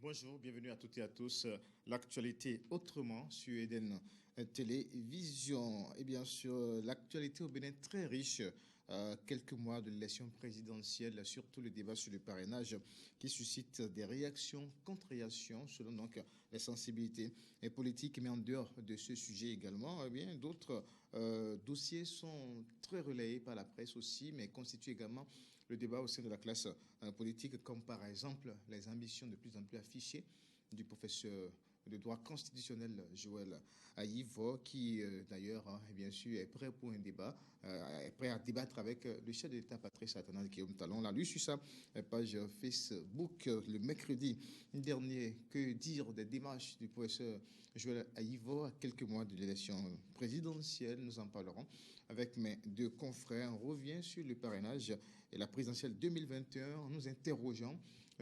Bonjour, bienvenue à toutes et à tous. L'actualité autrement sur Eden Télévision. Et bien sûr, l'actualité au Bénin très riche. Quelques mois de l'élection présidentielle, surtout le débat sur le parrainage qui suscite des réactions, contre-réactions selon donc les sensibilités politiques. Mais en dehors de ce sujet également, eh bien d'autres dossiers sont très relayés par la presse aussi, mais constituent également le débat au sein de la classe politique, comme par exemple les ambitions de plus en plus affichées du professeur de droit constitutionnel Joël Ayivo, qui d'ailleurs, bien sûr, est prêt pour un débat, est prêt à débattre avec le chef de l'État, Patrice Talon, Guillaume Talon. On l'a lu sur sa page Facebook le mercredi dernier. Que dire des démarches du professeur Joël Ayivo à quelques mois de l'élection présidentielle? Nous en parlerons avec mes deux confrères. On revient sur le parrainage et la présidentielle 2021 en nous interrogeant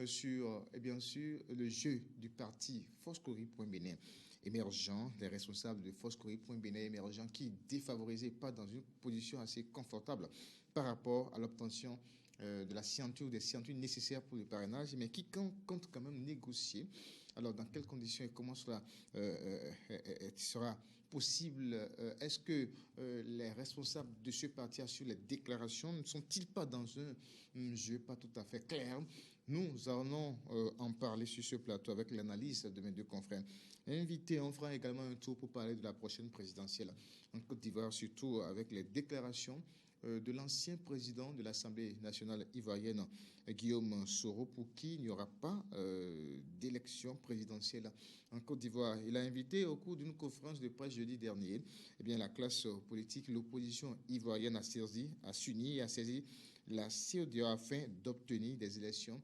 sur, et bien sûr, le jeu du parti Foscori.Bénin émergent, les responsables de Foscori.Bénin émergent qui, défavorisés, pas dans une position assez confortable par rapport à l'obtention de la signature, des signatures nécessaires pour le parrainage, mais qui comptent quand même négocier. Alors, dans quelles conditions et comment cela sera possible? Est-ce que les responsables de ce parti assurent les déclarations? Ne sont-ils pas dans un jeu pas tout à fait clair? Nous allons en parler sur ce plateau avec l'analyse de mes deux confrères. Invités, on fera également un tour pour parler de la prochaine présidentielle en Côte d'Ivoire, surtout avec les déclarations de l'ancien président de l'Assemblée nationale ivoirienne, Guillaume Soro, pour qui il n'y aura pas d'élection présidentielle en Côte d'Ivoire. Il a invité au cours d'une conférence de presse jeudi dernier, eh bien, la classe politique, l'opposition ivoirienne a s'unir et a saisi la CEDEAO afin d'obtenir des élections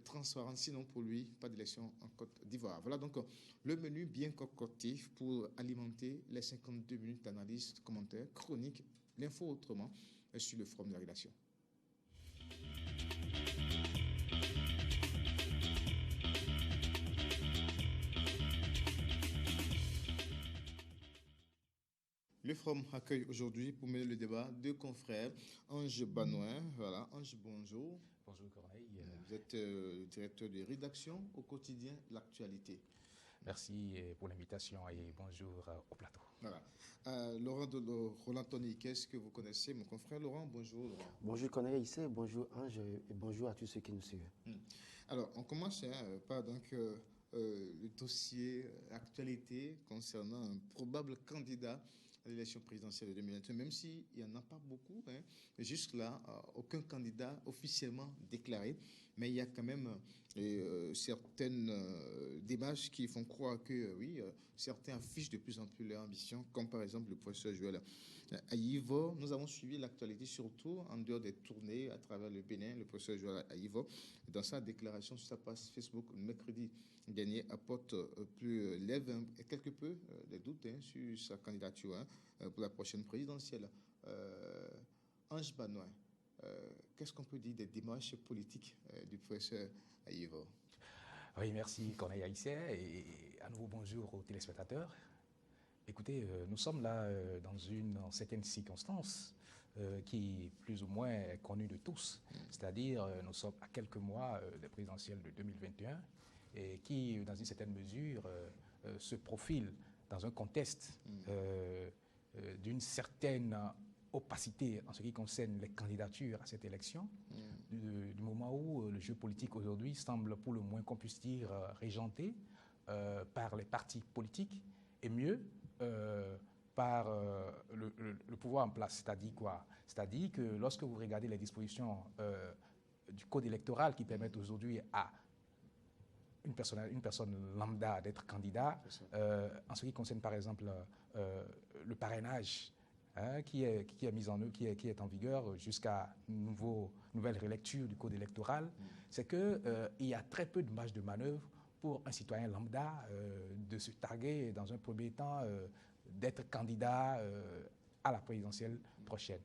transparentes. Sinon, pour lui, pas d'élection en Côte d'Ivoire. Voilà donc le menu bien concocté pour alimenter les 52 minutes d'analyse, de commentaires, chroniques, l'info autrement sur le forum de la rédaction. Le forum accueille aujourd'hui pour mener le débat deux confrères. Ange Banoin, voilà. Ange, bonjour. Bonjour Corneille. Vous êtes directeur de rédaction au quotidien L'Actualité. Merci pour l'invitation et bonjour au plateau. Voilà. Laurent Roland Tony, qu'est-ce que vous connaissez? Mon confrère Laurent, bonjour Laurent. Bonjour Corneille, bonjour Ange et bonjour à tous ceux qui nous suivent. Alors, on commence par donc, le dossier actualité concernant un probable candidat à l'élection présidentielle de 2021, même s'il n'y en a pas beaucoup. Jusque-là, aucun candidat officiellement déclaré. Mais il y a quand même certaines démarches qui font croire que, oui, certains affichent de plus en plus leur ambition, comme par exemple le professeur Joël Ayivo. Nous avons suivi l'actualité surtout en dehors des tournées à travers le Bénin. Le professeur Joël Ayivo, dans sa déclaration sur sa page Facebook mercredi dernier, apporte lève quelque peu des doutes sur sa candidature pour la prochaine présidentielle. Ange Banoin, qu'est-ce qu'on peut dire des démarches politiques du professeur Ayivo? Oui, merci Corneille Haïssé et à nouveau bonjour aux téléspectateurs. Écoutez, nous sommes là dans une certaine circonstance qui est plus ou moins connue de tous, c'est-à-dire nous sommes à quelques mois des présidentielles de 2021 et qui, dans une certaine mesure, se profile dans un contexte d'une certaine opacité en ce qui concerne les candidatures à cette élection, du moment où le jeu politique aujourd'hui semble, pour le moins qu'on puisse dire, régenté par les partis politiques et mieux par le pouvoir en place. C'est-à-dire quoi? C'est-à-dire que lorsque vous regardez les dispositions du code électoral qui permettent aujourd'hui à une personne lambda d'être candidat, en ce qui concerne par exemple le parrainage, qui est mis en œuvre, qui est en vigueur jusqu'à nouvelle relecture du code électoral, c'est qu'il y a très peu de marge de manœuvre pour un citoyen lambda de se targuer dans un premier temps d'être candidat à la présidentielle prochaine.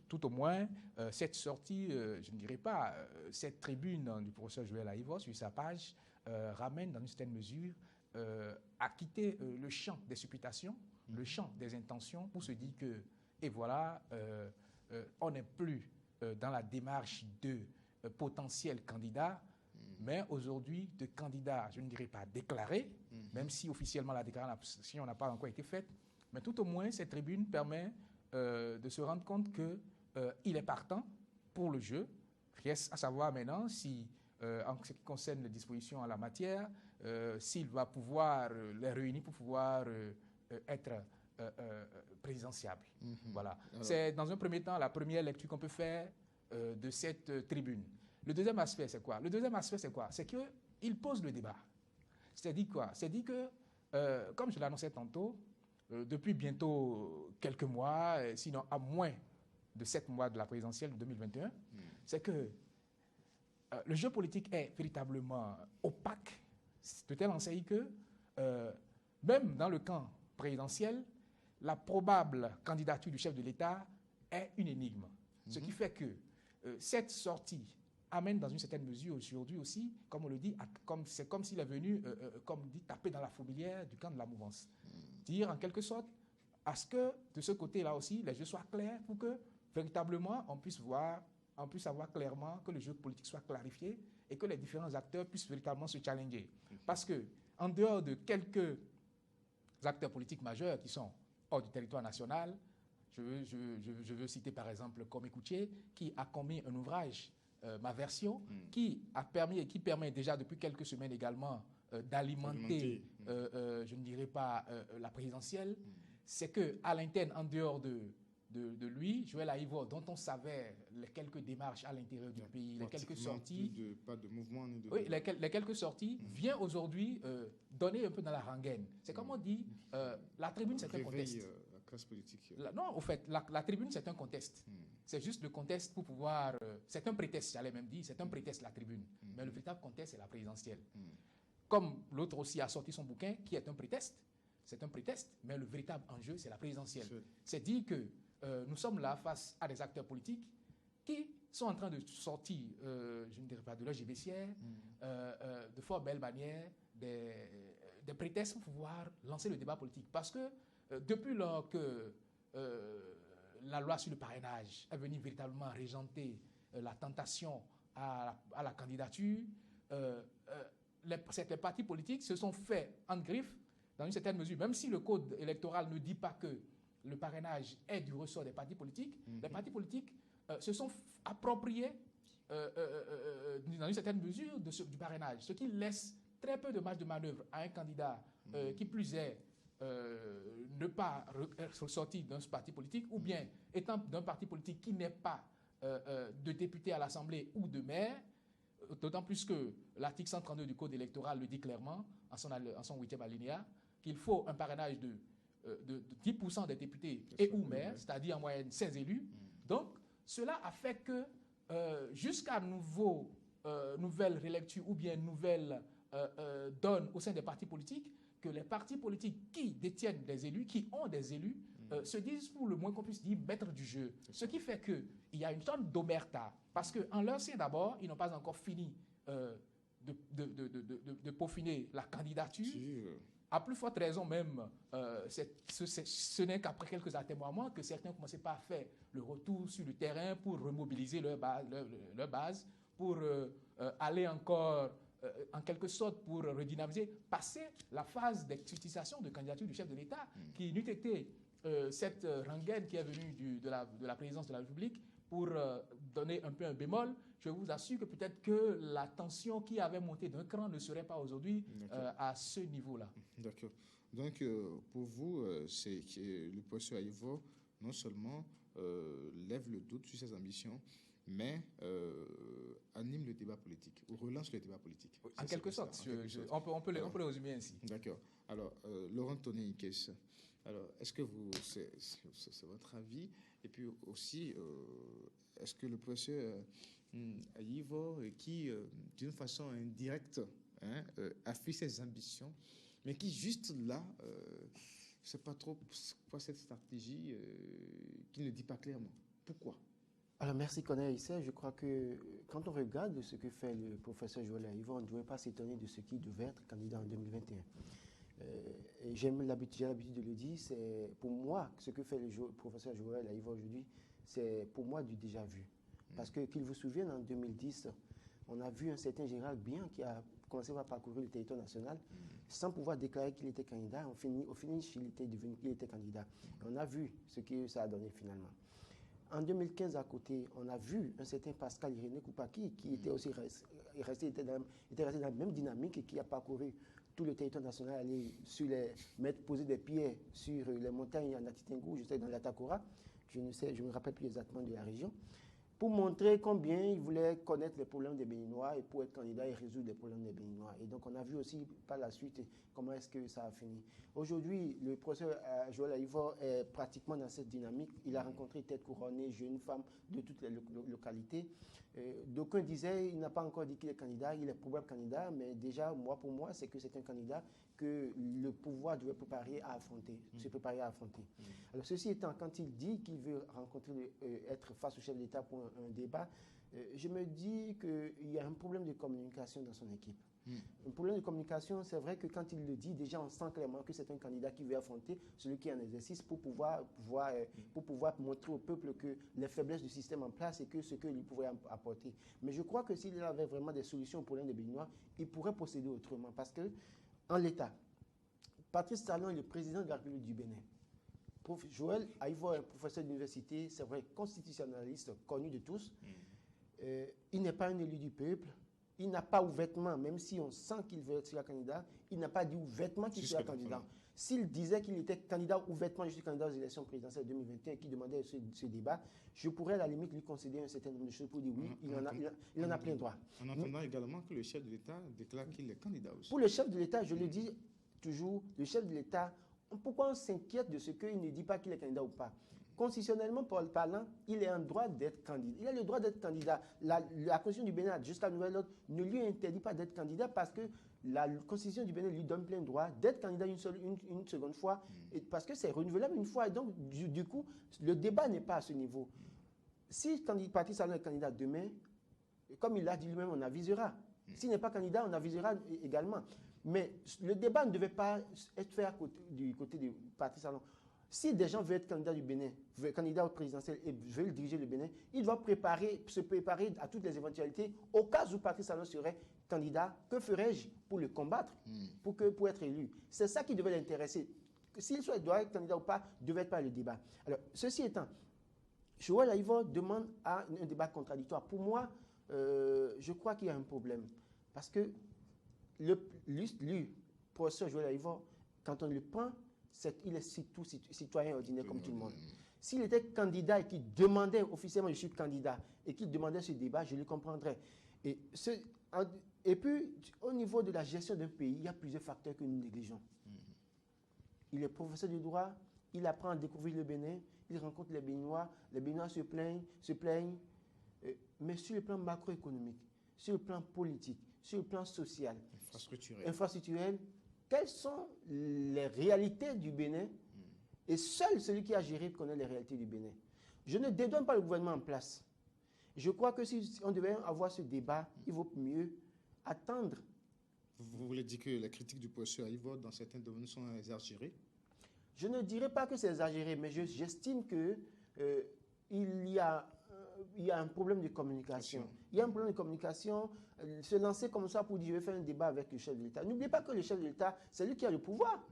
Tout au moins, cette sortie, je ne dirais pas, cette tribune du professeur Joël Ayivo sur sa page ramène dans une certaine mesure à quitter le champ des supputations, le champ des intentions pour se dire que, et voilà, on n'est plus dans la démarche de potentiel candidat, mais aujourd'hui de candidats, je ne dirais pas déclarés, même si officiellement la déclaration n'a pas encore été faite, mais tout au moins cette tribune permet de se rendre compte qu'il est partant pour le jeu. Reste à savoir maintenant si, en ce qui concerne les dispositions en la matière, s'il va pouvoir les réunir pour pouvoir être présidentiable. Voilà. C'est dans un premier temps la première lecture qu'on peut faire de cette tribune. Le deuxième aspect, c'est quoi? Le deuxième aspect, c'est quoi? C'est qu'il pose le débat. C'est-à-dire quoi? C'est-à-dire que, comme je l'annonçais tantôt, depuis bientôt quelques mois, sinon à moins de 7 mois de la présidentielle de 2021, c'est que le jeu politique est véritablement opaque, de telle enseigne que, même dans le camp présidentiel, la probable candidature du chef de l'État est une énigme. Ce qui fait que cette sortie amène dans une certaine mesure aujourd'hui aussi, comme on le dit, c'est comme s'il est venu, comme dit, taper dans la fourmilière du camp de la mouvance. Dire en quelque sorte à ce que de ce côté-là aussi, les jeux soient clairs pour que véritablement on puisse savoir clairement que le jeu politique soit clarifié et que les différents acteurs puissent véritablement se challenger. Parce que en dehors de quelques acteurs politiques majeurs qui sont hors du territoire national, je veux citer par exemple Komé Koutié, qui a commis un ouvrage, Ma Version, qui permet déjà depuis quelques semaines également d'alimenter, je ne dirais pas la présidentielle. C'est qu'à l'interne, en dehors de lui, Joël Aïvo, dont on savait les quelques démarches à l'intérieur du pays, les quelques sorties, pas de mouvement ni de oui, les quelques sorties, vient aujourd'hui donner un peu dans la rengaine. C'est comme on dit, la tribune c'est un contest. La classe politique. Non, au fait, la tribune c'est un contest. C'est juste le contest pour pouvoir, c'est un prétexte, j'allais même dire, c'est un prétexte la tribune. Mais le véritable contest c'est la présidentielle. Comme l'autre aussi a sorti son bouquin, qui est un prétexte, c'est un prétexte, mais le véritable enjeu c'est la présidentielle. C'est dire que nous sommes là face à des acteurs politiques qui sont en train de sortir, je ne dirais pas de leur gibecière, de fort belles manières, des prétextes pour pouvoir lancer le débat politique. Parce que depuis lors que la loi sur le parrainage est venue véritablement régenter la tentation à la candidature, les partis politiques se sont fait en griffe dans une certaine mesure, même si le code électoral ne dit pas que le parrainage est du ressort des partis politiques, les partis politiques se sont appropriés dans une certaine mesure du parrainage, ce qui laisse très peu de marge de manœuvre à un candidat qui plus est ne pas ressortir d'un parti politique ou bien étant d'un parti politique qui n'est pas de député à l'Assemblée ou de maire, d'autant plus que l'article 132 du Code électoral le dit clairement en son 8e alinéa qu'il faut un parrainage de 10% des députés et ou maires, c'est-à-dire en moyenne 16 élus. Donc, cela a fait que jusqu'à nouvelle relecture ou bien nouvelle donne au sein des partis politiques, que les partis politiques qui détiennent des élus, qui ont des élus, se disent, pour le moins qu'on puisse dire, maîtres du jeu. Ce qui fait qu'il y a une sorte d'omerta. Parce qu'en leur sein d'abord, ils n'ont pas encore fini de peaufiner la candidature. À plus forte raison même, ce n'est qu'après quelques atermoiements que certains commençaient pas à faire le retour sur le terrain pour remobiliser leur base, pour aller encore, en quelque sorte, pour redynamiser, passer la phase d'excitation de candidature du chef de l'État, qui n'eût été cette rengaine qui est venue de la présidence de la République pour donner un peu un bémol. Je vous assure que peut-être que la tension qui avait monté d'un cran ne serait pas aujourd'hui à ce niveau-là. D'accord. Donc, pour vous, c'est que le professeur Aïvo, non seulement lève le doute sur ses ambitions, mais anime le débat politique, ou relance le débat politique. En quelque sorte, on peut le résumer ainsi. D'accord. Alors, Laurent Toné Ikes, alors, est-ce que c'est votre avis? Et puis aussi, est-ce que le professeur Aïvo, qui d'une façon indirecte affiche ses ambitions, mais qui juste là, je ne sais pas trop quoi cette stratégie, qui ne dit pas clairement. Pourquoi? Alors, merci Corneille Issa. Je crois que quand on regarde ce que fait le professeur Joël Aïvo, on ne devrait pas s'étonner de ce qui devait être candidat en 2021. Et j'ai l'habitude de le dire, c'est pour moi, ce que fait le professeur Joël Aïvo aujourd'hui, c'est pour moi du déjà vu. Parce que, qu'il vous souvienne, en 2010, On a vu un certain Gérald Bian qui a commencé à parcourir le territoire national sans pouvoir déclarer qu'il était candidat. Au finish, il était candidat. On a vu ce que ça a donné finalement. En 2015, à côté, on a vu un certain Pascal Irénée Koupaki qui était aussi resté dans la même dynamique et qui a parcouru tout le territoire national, aller poser des pieds sur les montagnes en Atitingou, je sais dans l'Atakora, je ne me rappelle plus exactement de la région, pour montrer combien il voulait connaître les problèmes des Béninois et pour être candidat et résoudre les problèmes des Béninois. Et donc on a vu aussi par la suite comment est-ce que ça a fini. Aujourd'hui, le professeur Joël Aïvor est pratiquement dans cette dynamique. Il a rencontré tête couronnée, jeunes femmes de toutes les localités. D'aucuns disaient qu'il n'a pas encore dit qu'il est candidat, il est probable candidat, mais déjà, pour moi, c'est que c'est un candidat que le pouvoir devait se préparer à affronter. Alors, ceci étant, quand il dit qu'il veut être face au chef d'État pour un débat, je me dis qu'il y a un problème de communication dans son équipe. Un problème de communication, c'est vrai que quand il le dit, déjà on sent clairement que c'est un candidat qui veut affronter celui qui est en exercice pour pouvoir montrer au peuple que les faiblesses du système en place et que ce qu'il pourrait apporter. Mais je crois que s'il avait vraiment des solutions au problème des Béninois, il pourrait procéder autrement. Parce que, en l'état, Patrice Talon est le président de la République du Bénin. Joël Aïvor est un professeur d'université, c'est vrai, constitutionnaliste, connu de tous. Il n'est pas un élu du peuple. Il n'a pas ouvertement, même si on sent qu'il veut être candidat, il n'a pas dit ouvertement qu'il sera candidat. S'il disait qu'il était candidat ouvertement, je suis candidat aux élections présidentielles 2021 et qu'il demandait ce débat, je pourrais à la limite lui concéder un certain nombre de choses pour dire oui, il en a plein droit. En attendant également que le chef de l'État déclare qu'il est candidat aussi. Pour le chef de l'État, je le dis toujours, le chef de l'État, pourquoi on s'inquiète de ce qu'il ne dit pas qu'il est candidat ou pas? Constitutionnellement parlant, il est en droit d'être candidat. Il a le droit d'être candidat. La Constitution du Bénin, jusqu'à nouvel ordre, ne lui interdit pas d'être candidat parce que la Constitution du Bénin lui donne plein droit d'être candidat une seconde fois, et parce que c'est renouvelable une fois. Et donc, du coup, le débat n'est pas à ce niveau. Si Patrice Talon est candidat demain, comme il l'a dit lui-même, on avisera. S'il n'est pas candidat, on avisera également. Mais le débat ne devait pas être fait du côté de Patrice Talon. Si des gens veulent être candidats du Bénin, candidats au présidentiel et veulent diriger le Bénin, ils doivent se préparer à toutes les éventualités. Au cas où Patrice Talon serait candidat, que ferais-je pour le combattre, pour être élu? C'est ça qui devait l'intéresser. S'il doit être candidat ou pas, devait être pas le débat. Alors, ceci étant, Joël Aïvor demande un débat contradictoire. Pour moi, je crois qu'il y a un problème. Parce que lui, professeur Joël Aïvor, quand on le prend, il est citoyen ordinaire comme tout le monde. S'il était candidat et qu'il demandait officiellement je suis candidat et qu'il demandait ce débat, je le comprendrais. Et puis, au niveau de la gestion d'un pays, il y a plusieurs facteurs que nous négligeons. Il est professeur de droit, il apprend à découvrir le Bénin, il rencontre les Béninois se plaignent, mais sur le plan macroéconomique, sur le plan politique, sur le plan social, infrastructurel, quelles sont les réalités du Bénin? Et seul celui qui a géré connaît les réalités du Bénin. Je ne dédouane pas le gouvernement en place. Je crois que si on devait avoir ce débat, il vaut mieux attendre. Vous voulez dire que les critiques du professeur Aïvor dans certains domaines sont exagérées? Je ne dirais pas que c'est exagéré, mais j'estime que il y a un problème de communication. Il y a un problème de communication. Se lancer comme ça pour dire je vais faire un débat avec le chef de l'État. N'oubliez pas que le chef de l'État, c'est lui qui a le pouvoir.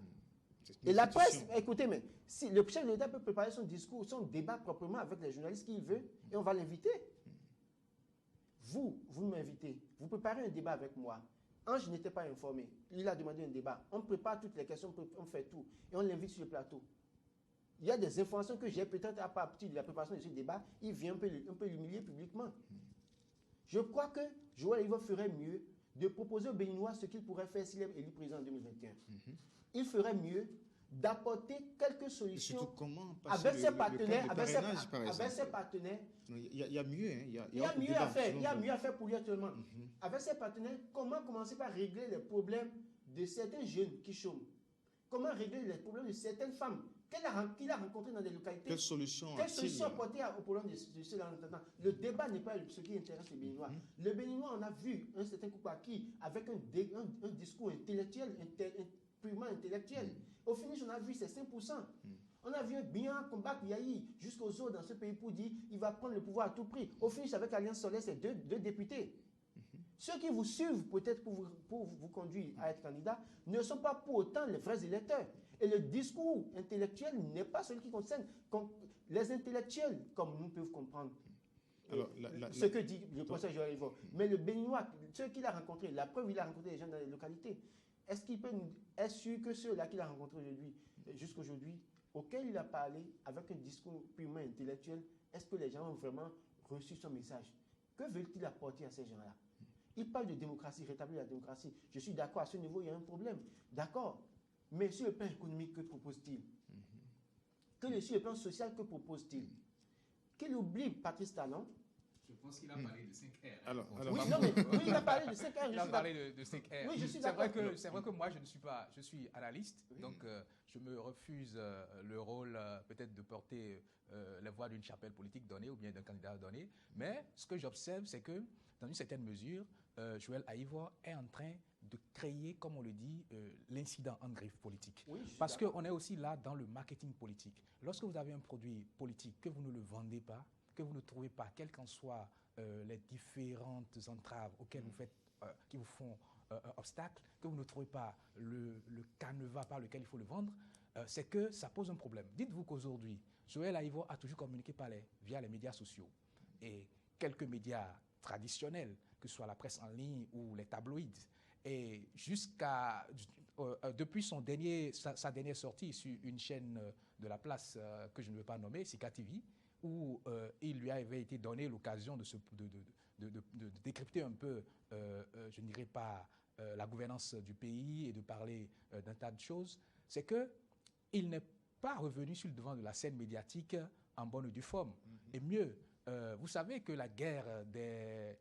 Et la presse, écoutez, mais si le chef de l'État peut préparer son discours, son débat proprement avec les journalistes qu'il veut, et on va l'inviter. Vous m'invitez, vous préparez un débat avec moi. Ange n'était pas informé. Il a demandé un débat. On prépare toutes les questions, on fait tout. Et on l'invite sur le plateau. Il y a des informations que j'ai peut-être à partir de la préparation de ce débat. Il vient un peu l'humilier publiquement. Je crois que Joël Aïvor ferait mieux de proposer aux Béninois ce qu'il pourrait faire s'il est élu président en 2021. Il ferait mieux d'apporter quelques solutions avec ses partenaires. Il y a mieux. Il y a mieux à faire pour lui actuellement. Avec ses partenaires, comment commencer par régler les problèmes de certains jeunes qui chôment? Comment régler les problèmes de certaines femmes qu'il a rencontrées dans des localités? Quelles solutions apporter au problème de ceux-là? Le débat n'est pas ce qui intéresse les Béninois. Le Béninois, on a vu un certain Koupaki avec un discours intellectuel, purement intellectuel. Au finish, on a vu ces 5%. On a vu bien combattre Yahi jusqu'aux autres dans ce pays pour dire qu'il va prendre le pouvoir à tout prix. Au finish, avec l'Alliance Solaire, c'est deux députés. Ceux qui vous suivent peut-être pour vous conduire à être candidat ne sont pas pour autant les vrais électeurs. Et le discours intellectuel n'est pas celui qui concerne les intellectuels, comme nous pouvons comprendre. Alors, ce que dit le professeur Joël Aïvo. Mais le Béninois, ceux qu'il a rencontrés, la preuve, il a rencontré des gens dans les localités. Est-ce sûr que ceux-là qu'il a rencontrés aujourd'hui, jusqu'aujourd'hui, auxquels il a parlé avec un discours purement intellectuel, est-ce que les gens ont vraiment reçu son message? Que veulent-ils apporter à ces gens-là? Il parle de démocratie, rétablir la démocratie. Je suis d'accord, à ce niveau, il y a un problème. D'accord. Mais sur le plan économique, que propose-t-il? Sur le plan social, que propose-t-il? Qu'il oublie Patrice Talon. Je pense qu'il a parlé de 5 R. Alors, oui, il a parlé de 5 R. Il a parlé de 5 R. Oui, je suis d'accord. C'est vrai que moi, je suis analyste, oui. Donc je me refuse le rôle peut-être de porter les voix d'une chapelle politique donnée ou bien d'un candidat donné. Mais ce que j'observe, c'est que dans une certaine mesure, Joël Aïvo est en train de créer, comme on le dit, l'incident en griffe politique. Oui, parce qu'on est aussi là dans le marketing politique. Lorsque vous avez un produit politique que vous ne le vendez pas, que vous ne trouvez pas, quelles qu'en soient les différentes entraves auxquelles vous faites, qui vous font obstacle, que vous ne trouvez pas le canevas par lequel il faut le vendre, c'est que ça pose un problème. Dites-vous qu'aujourd'hui, Joël Aïvo a toujours communiqué via les médias sociaux et quelques médias traditionnels, que ce soit la presse en ligne ou les tabloïds. Et depuis sa dernière sortie sur une chaîne de la place que je ne veux pas nommer, Sika TV, où il lui avait été donné l'occasion de décrypter un peu, je ne dirais pas la gouvernance du pays et de parler d'un tas de choses, c'est qu'il n'est pas revenu sur le devant de la scène médiatique en bonne et due forme. Et mieux, vous savez que la guerre des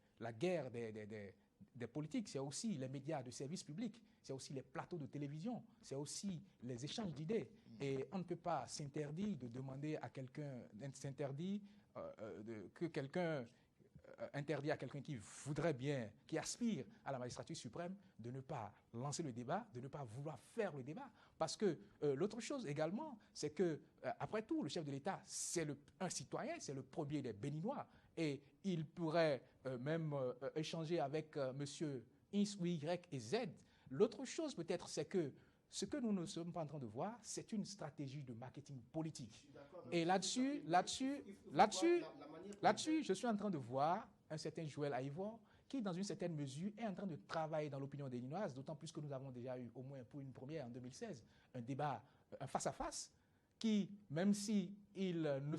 politiques, c'est aussi les médias de service public, c'est aussi les plateaux de télévision, c'est aussi les échanges d'idées. Et on ne peut pas s'interdire de demander à quelqu'un, que quelqu'un interdit à quelqu'un qui voudrait bien, qui aspire à la magistrature suprême, de ne pas lancer le débat, de ne pas vouloir faire le débat. Parce que l'autre chose également, c'est que, après tout, le chef de l'État, c'est un citoyen, c'est le premier des Béninois. Et il pourrait même échanger avec monsieur X, Y et Z. L'autre chose peut-être, c'est que ce que nous ne sommes pas en train de voir, c'est une stratégie de marketing politique. Et là-dessus, je suis en train de voir un certain Joël Aïvo qui, dans une certaine mesure, est en train de travailler dans l'opinion béninoise, d'autant plus que nous avons déjà eu, au moins pour une première en 2016, un débat, un face-à-face, qui, même s'il ne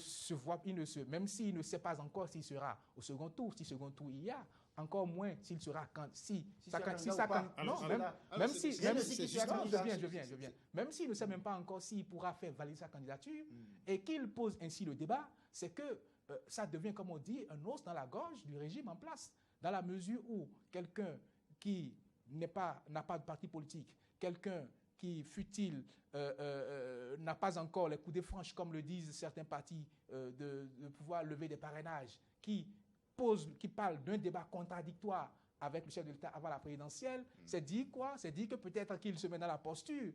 sait pas encore s'il sera au second tour, si second tour il y a, encore moins s'il sera même s'il ne sait même pas encore s'il pourra faire valider sa candidature et qu'il pose ainsi le débat, c'est que ça devient, comme on dit, un os dans la gorge du régime en place, dans la mesure où quelqu'un qui n'a pas de parti politique, quelqu'un qui, fût-il, n'a pas encore les coups de franche, comme le disent certains partis, de pouvoir lever des parrainages, qui parle d'un débat contradictoire avec le chef de l'État avant la présidentielle, c'est dire quoi? C'est dire que peut-être qu'il se met dans la posture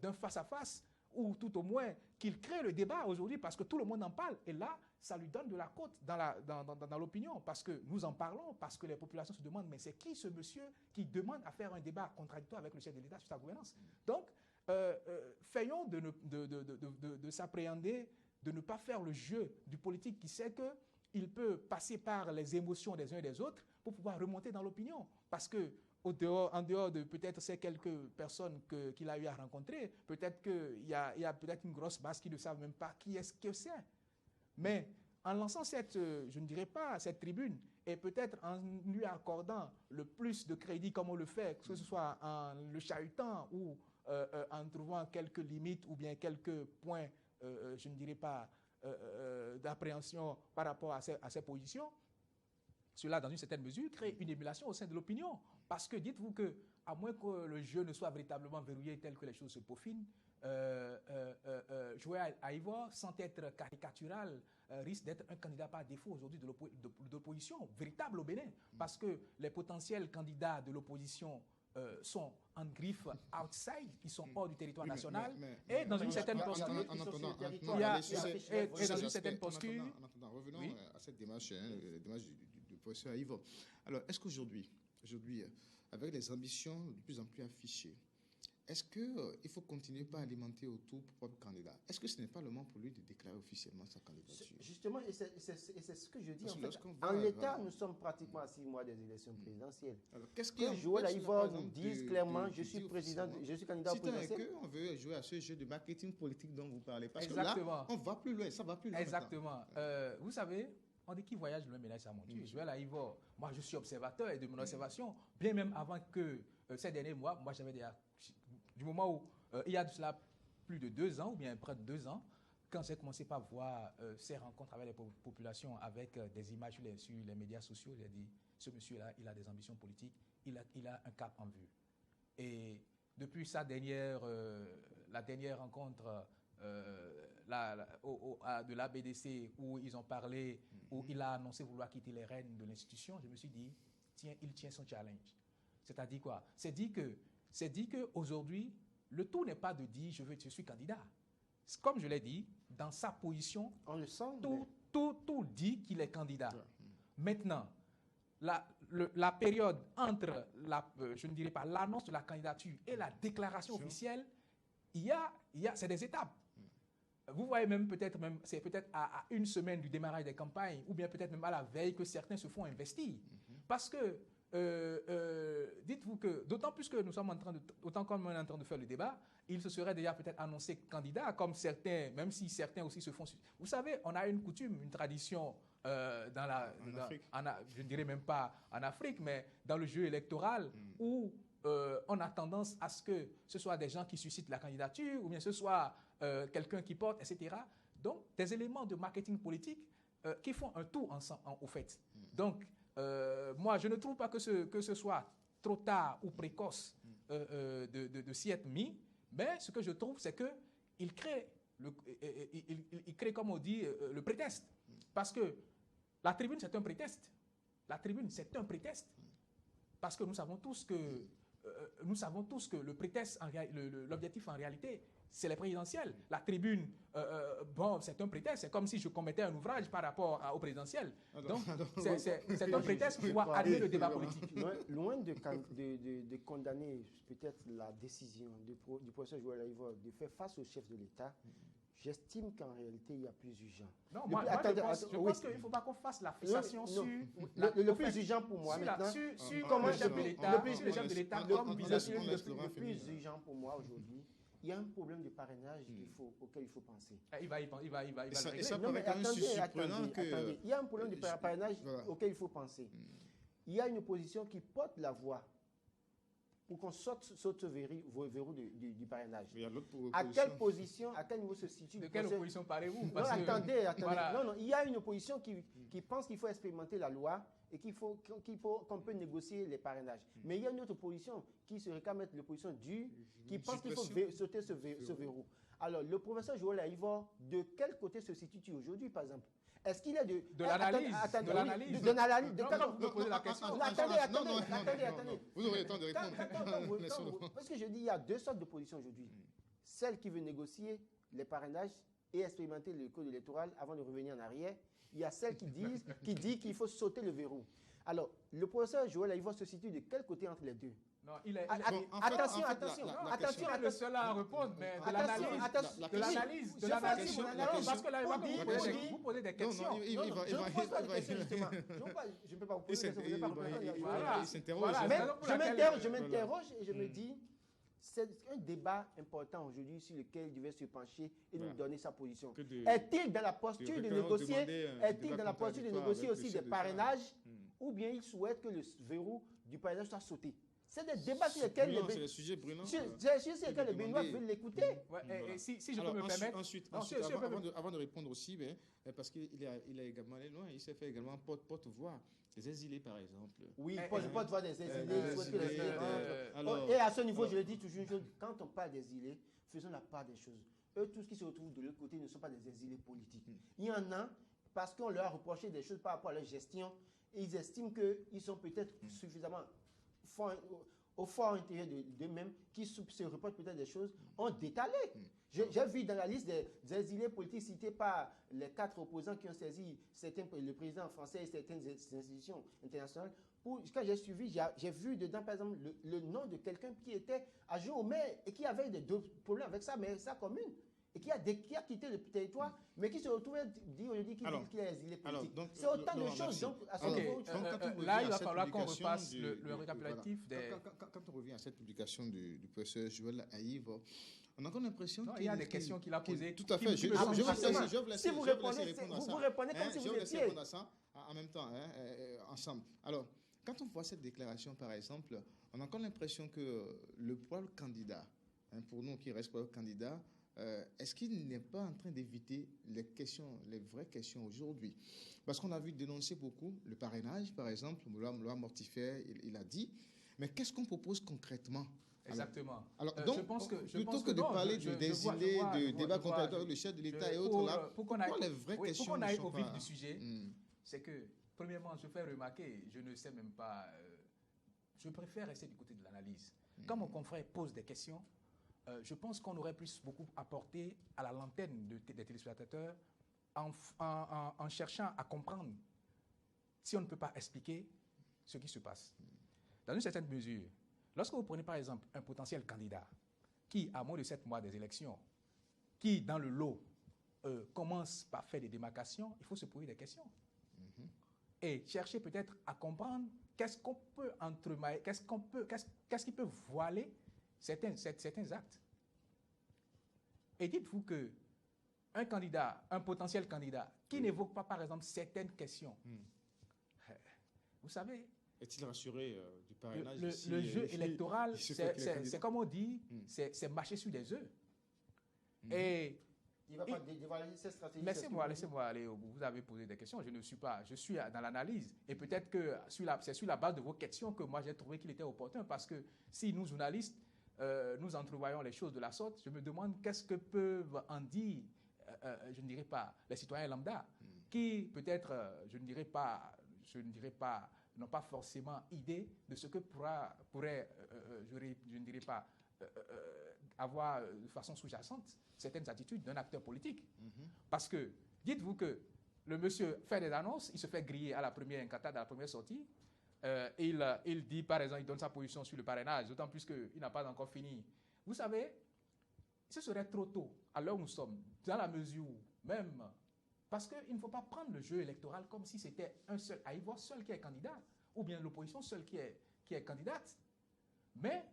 d'un face-à-face, ou tout au moins qu'il crée le débat aujourd'hui parce que tout le monde en parle. Et là, ça lui donne de la cote dans l'opinion parce que nous en parlons, parce que les populations se demandent mais c'est qui ce monsieur qui demande à faire un débat contradictoire avec le chef de l'État sur sa gouvernance? Donc, fayons de s'appréhender, de ne pas faire le jeu du politique qui sait qu'il peut passer par les émotions des uns et des autres pour pouvoir remonter dans l'opinion. Parce que en dehors de peut-être ces quelques personnes qu'il a eu à rencontrer, peut-être qu'il y a peut-être une grosse masse qui ne savent même pas qui est-ce que c'est. Mais en lançant je ne dirais pas cette tribune, et peut-être en lui accordant le plus de crédit comme on le fait, que ce soit en le chahutant ou en trouvant quelques limites ou bien quelques points, je ne dirais pas, d'appréhension par rapport à ces positions, cela, dans une certaine mesure, crée une émulation au sein de l'opinion. Parce que dites-vous qu'à moins que le jeu ne soit véritablement verrouillé tel que les choses se peaufinent, Joël Aïvo, sans être caricatural, risque d'être un candidat par défaut aujourd'hui de l'opposition, véritable au Bénin. Parce que les potentiels candidats de l'opposition sont en griffe outside, ils sont hors du territoire national, et dans une certaine posture, revenons à cette démarche, démarche du professeur Aïvo. Alors, est-ce qu'aujourd'hui, aujourd'hui, avec des ambitions de plus en plus affichées, est-ce qu'il faut continuer par alimenter autour pour propre candidat? Est-ce que ce n'est pas le moment pour lui de déclarer officiellement sa candidature? Justement, et c'est ce que je dis. Parce En que fait, lorsqu'on va, en l'état, voilà. nous sommes pratiquement à 6 mois des élections présidentielles. Alors, qu'est-ce qui Que Joël empêche, Aïva par nous exemple, dise de- clairement, de je suis dire président, officiellement, je suis candidat au si tant est présidentiel. qu'on veut jouer à ce jeu de marketing politique dont vous parlez? Parce que Exactement. là, on va plus loin, ça va plus loin maintenant. Exactement. Vous savez, on dit qui voyage loin ménage sa monture. Joël Aïva, moi je suis observateur et de mon observation, bien même avant que ces derniers mois, moi j'avais déjà, du moment où il y a de cela plus de 2 ans, ou bien près de 2 ans, quand j'ai commencé par voir ces rencontres avec les populations, avec des images sur les médias sociaux, j'ai dit, ce monsieur-là, il a des ambitions politiques, il a un cap en vue. Et depuis la dernière rencontre de l'ABDC où ils ont parlé, où il a annoncé vouloir quitter les rênes de l'institution, je me suis dit, tiens, il tient son challenge. C'est-à-dire quoi? C'est dit qu'aujourd'hui, le tout n'est pas de dire je suis candidat. Comme je l'ai dit, dans sa position, On le sent. tout dit qu'il est candidat. Maintenant, la période entre, je ne dirais pas l'annonce de la candidature et la déclaration officielle, c'est des étapes. Vous voyez c'est peut-être à 1 semaine du démarrage des campagnes, ou bien peut-être même à la veille que certains se font investir. Parce que, dites-vous que, d'autant plus que autant comme on est en train de faire le débat, il se serait déjà peut-être annoncé candidat, comme certains, même si certains aussi se font... Vous savez, on a une coutume, une tradition je ne dirais même pas en Afrique, mais dans le jeu électoral, où on a tendance à ce que ce soit des gens qui suscitent la candidature, ou bien ce soit quelqu'un qui porte, etc. Donc, des éléments de marketing politique qui font un tout ensemble, au fait. Donc, moi, je ne trouve pas que ce soit trop tard ou précoce de s'y être mis, mais ce que je trouve, c'est qu'il crée, il crée, comme on dit, le prétexte. Parce que la tribune, c'est un prétexte. La tribune, c'est un prétexte. Parce que nous savons tous que le prétexte, l'objectif en réalité, c'est les présidentielles. La tribune, c'est un prétexte. C'est comme si je commettais un ouvrage par rapport au présidentiel. Donc, c'est un prétexte pour pouvoir animer le débat politique. Loin de condamner peut-être la décision du professeur Joël Aïva de faire face au chef de l'État, j'estime qu'en réalité, il y a plus urgent. Non, moi, je pense qu'il ne faut pas qu'on fasse la fixation sur... Le plus urgent pour moi maintenant... Sur le chef de l'État, comme le plus urgent pour moi aujourd'hui, il y a un problème de parrainage auquel il faut penser. Il va le régler. Et ça Non, mais paraît quand même surprenant attendez. Il y a un problème de parrainage auquel il faut penser. Il y a une opposition qui porte la voix pour qu'on saute ce verrou du parrainage. À quelle position, à quel niveau se situe... De quelle opposition parlez-vous? Non, attendez. Voilà. Non, il y a une opposition qui pense qu'il faut expérimenter la loi et qu'on peut négocier les parrainages. Mais il y a une autre opposition qui se réclame être l'opposition dure, qui pense qu'il faut sauter ce verrou. Alors, le professeur Joël Aïva, de quel côté se situe-t-il aujourd'hui, par exemple? Est-ce qu'il est de l'analyse? De l'analyse. Quand vous me posez la question... Attendez. Vous aurez le temps de répondre. Parce que je dis, il y a 2 sortes d'opposition aujourd'hui. Celle qui veut négocier les parrainages et expérimenter le code électoral avant de revenir en arrière. Il y a celle qui dit qu'il faut sauter le verrou. Alors, le professeur Joël Aïva se situe de quel côté entre les deux? Non, attention. Attention, le seul à répondre, mais de l'analyse. Parce que là, vous posez des questions. Je ne pose pas de questions, justement. Je ne peux pas vous poser des questions. Il s'interroge. Je m'interroge et je me dis, c'est un débat important aujourd'hui sur lequel il devait se pencher et nous donner sa position. Est-il dans la posture de négocier aussi des parrainages ou bien il souhaite que le verrou du parrainage soit sauté? C'est des débats sur lesquels les Béninois veulent l'écouter. Si je peux me permettre. Avant de répondre aussi, parce qu'il a également allé loin, il s'est fait également porte-voix des exilés, par exemple. Oui, porte-voix des exilés. Et à ce niveau, je le dis toujours une chose, quand on parle des exilés, faisons la part des choses. Eux, tous qui se retrouvent de l'autre côté ne sont pas des exilés politiques. Il y en a, parce qu'on leur a reproché des choses par rapport à leur gestion, et ils estiment qu'ils sont peut-être suffisamment au fort intérieur d'eux-mêmes, qui se reportent peut-être des choses, ont détalé. J'ai vu dans la liste des exilés politiques cités par les 4 opposants qui ont saisi le président français et certaines institutions internationales. Quand j'ai suivi, j'ai vu dedans, par exemple, le nom de quelqu'un qui était adjoint au maire et qui avait des problèmes avec sa commune. Et qui a quitté le territoire, mais qui se retrouve dit aujourd'hui qu'il est exilé politique. C'est autant de choses. Donc, à ce niveau, là, il va falloir qu'on repasse le récapitulatif des... Quand on revient à cette publication du professeur Joël Haïv, on a encore l'impression qu'il y a des questions qu'il a posées. Tout à fait. Je vais vous laisser si vous répondez comme si vous étiez. Répondre à ça en même temps, ensemble. Alors, quand on voit cette déclaration, par exemple, on a encore l'impression que le poids candidat, pour nous qui reste poids candidat, est-ce qu'il n'est pas en train d'éviter les vraies questions aujourd'hui? Parce qu'on a vu dénoncer beaucoup le parrainage, par exemple, loi mortifère, il a dit. Mais qu'est-ce qu'on propose concrètement? Exactement. Alors, donc, plutôt que de parler d'exilés, de débats contradictoires avec le chef de l'État et autres, là, pourquoi les vraies questions pour qu'on aille au vif du sujet, c'est que, premièrement, je fais remarquer, je ne sais même pas, je préfère rester du côté de l'analyse. Quand mon confrère pose des questions, je pense qu'on aurait beaucoup apporté à la lanterne des téléspectateurs en cherchant à comprendre si on ne peut pas expliquer ce qui se passe. Dans une certaine mesure, lorsque vous prenez par exemple un potentiel candidat qui, à moins de 7 mois des élections, qui dans le lot commence par faire des démarcations, il faut se poser des questions. Et chercher peut-être à comprendre qu'est-ce qu'on peut entremailler, qu'est-ce qui peut voiler certains actes. Et dites-vous qu'un candidat, un potentiel candidat, qui n'évoque pas, par exemple, certaines questions, vous savez... Est-il rassuré du parrainage le jeu électoral, c'est comme on dit, c'est marcher sur des œufs. Et... Il ne va pas dévoiler cette stratégie. Laissez-moi aller au bout. Vous avez posé des questions. Je suis dans l'analyse. Et peut-être que c'est sur la base de vos questions que moi j'ai trouvé qu'il était opportun. Parce que si nous, journalistes, nous entrevoyons les choses de la sorte, je me demande qu'est-ce que peuvent en dire, je ne dirais pas, les citoyens lambda, qui peut-être, je ne dirais pas, n'ont pas forcément idée de ce que pourrait, je ne dirais pas, avoir de façon sous-jacente certaines attitudes d'un acteur politique. Parce que, dites-vous que le monsieur fait des annonces, il se fait griller à la première incantade, à la première sortie. Il dit, par exemple, il donne sa position sur le parrainage, d'autant plus qu'il n'a pas encore fini. Vous savez, ce serait trop tôt, à l'heure où nous sommes, dans la mesure où, même, parce qu'il ne faut pas prendre le jeu électoral comme si c'était un seul, à y voir seul qui est candidat, ou bien l'opposition seule qui est candidate. Mais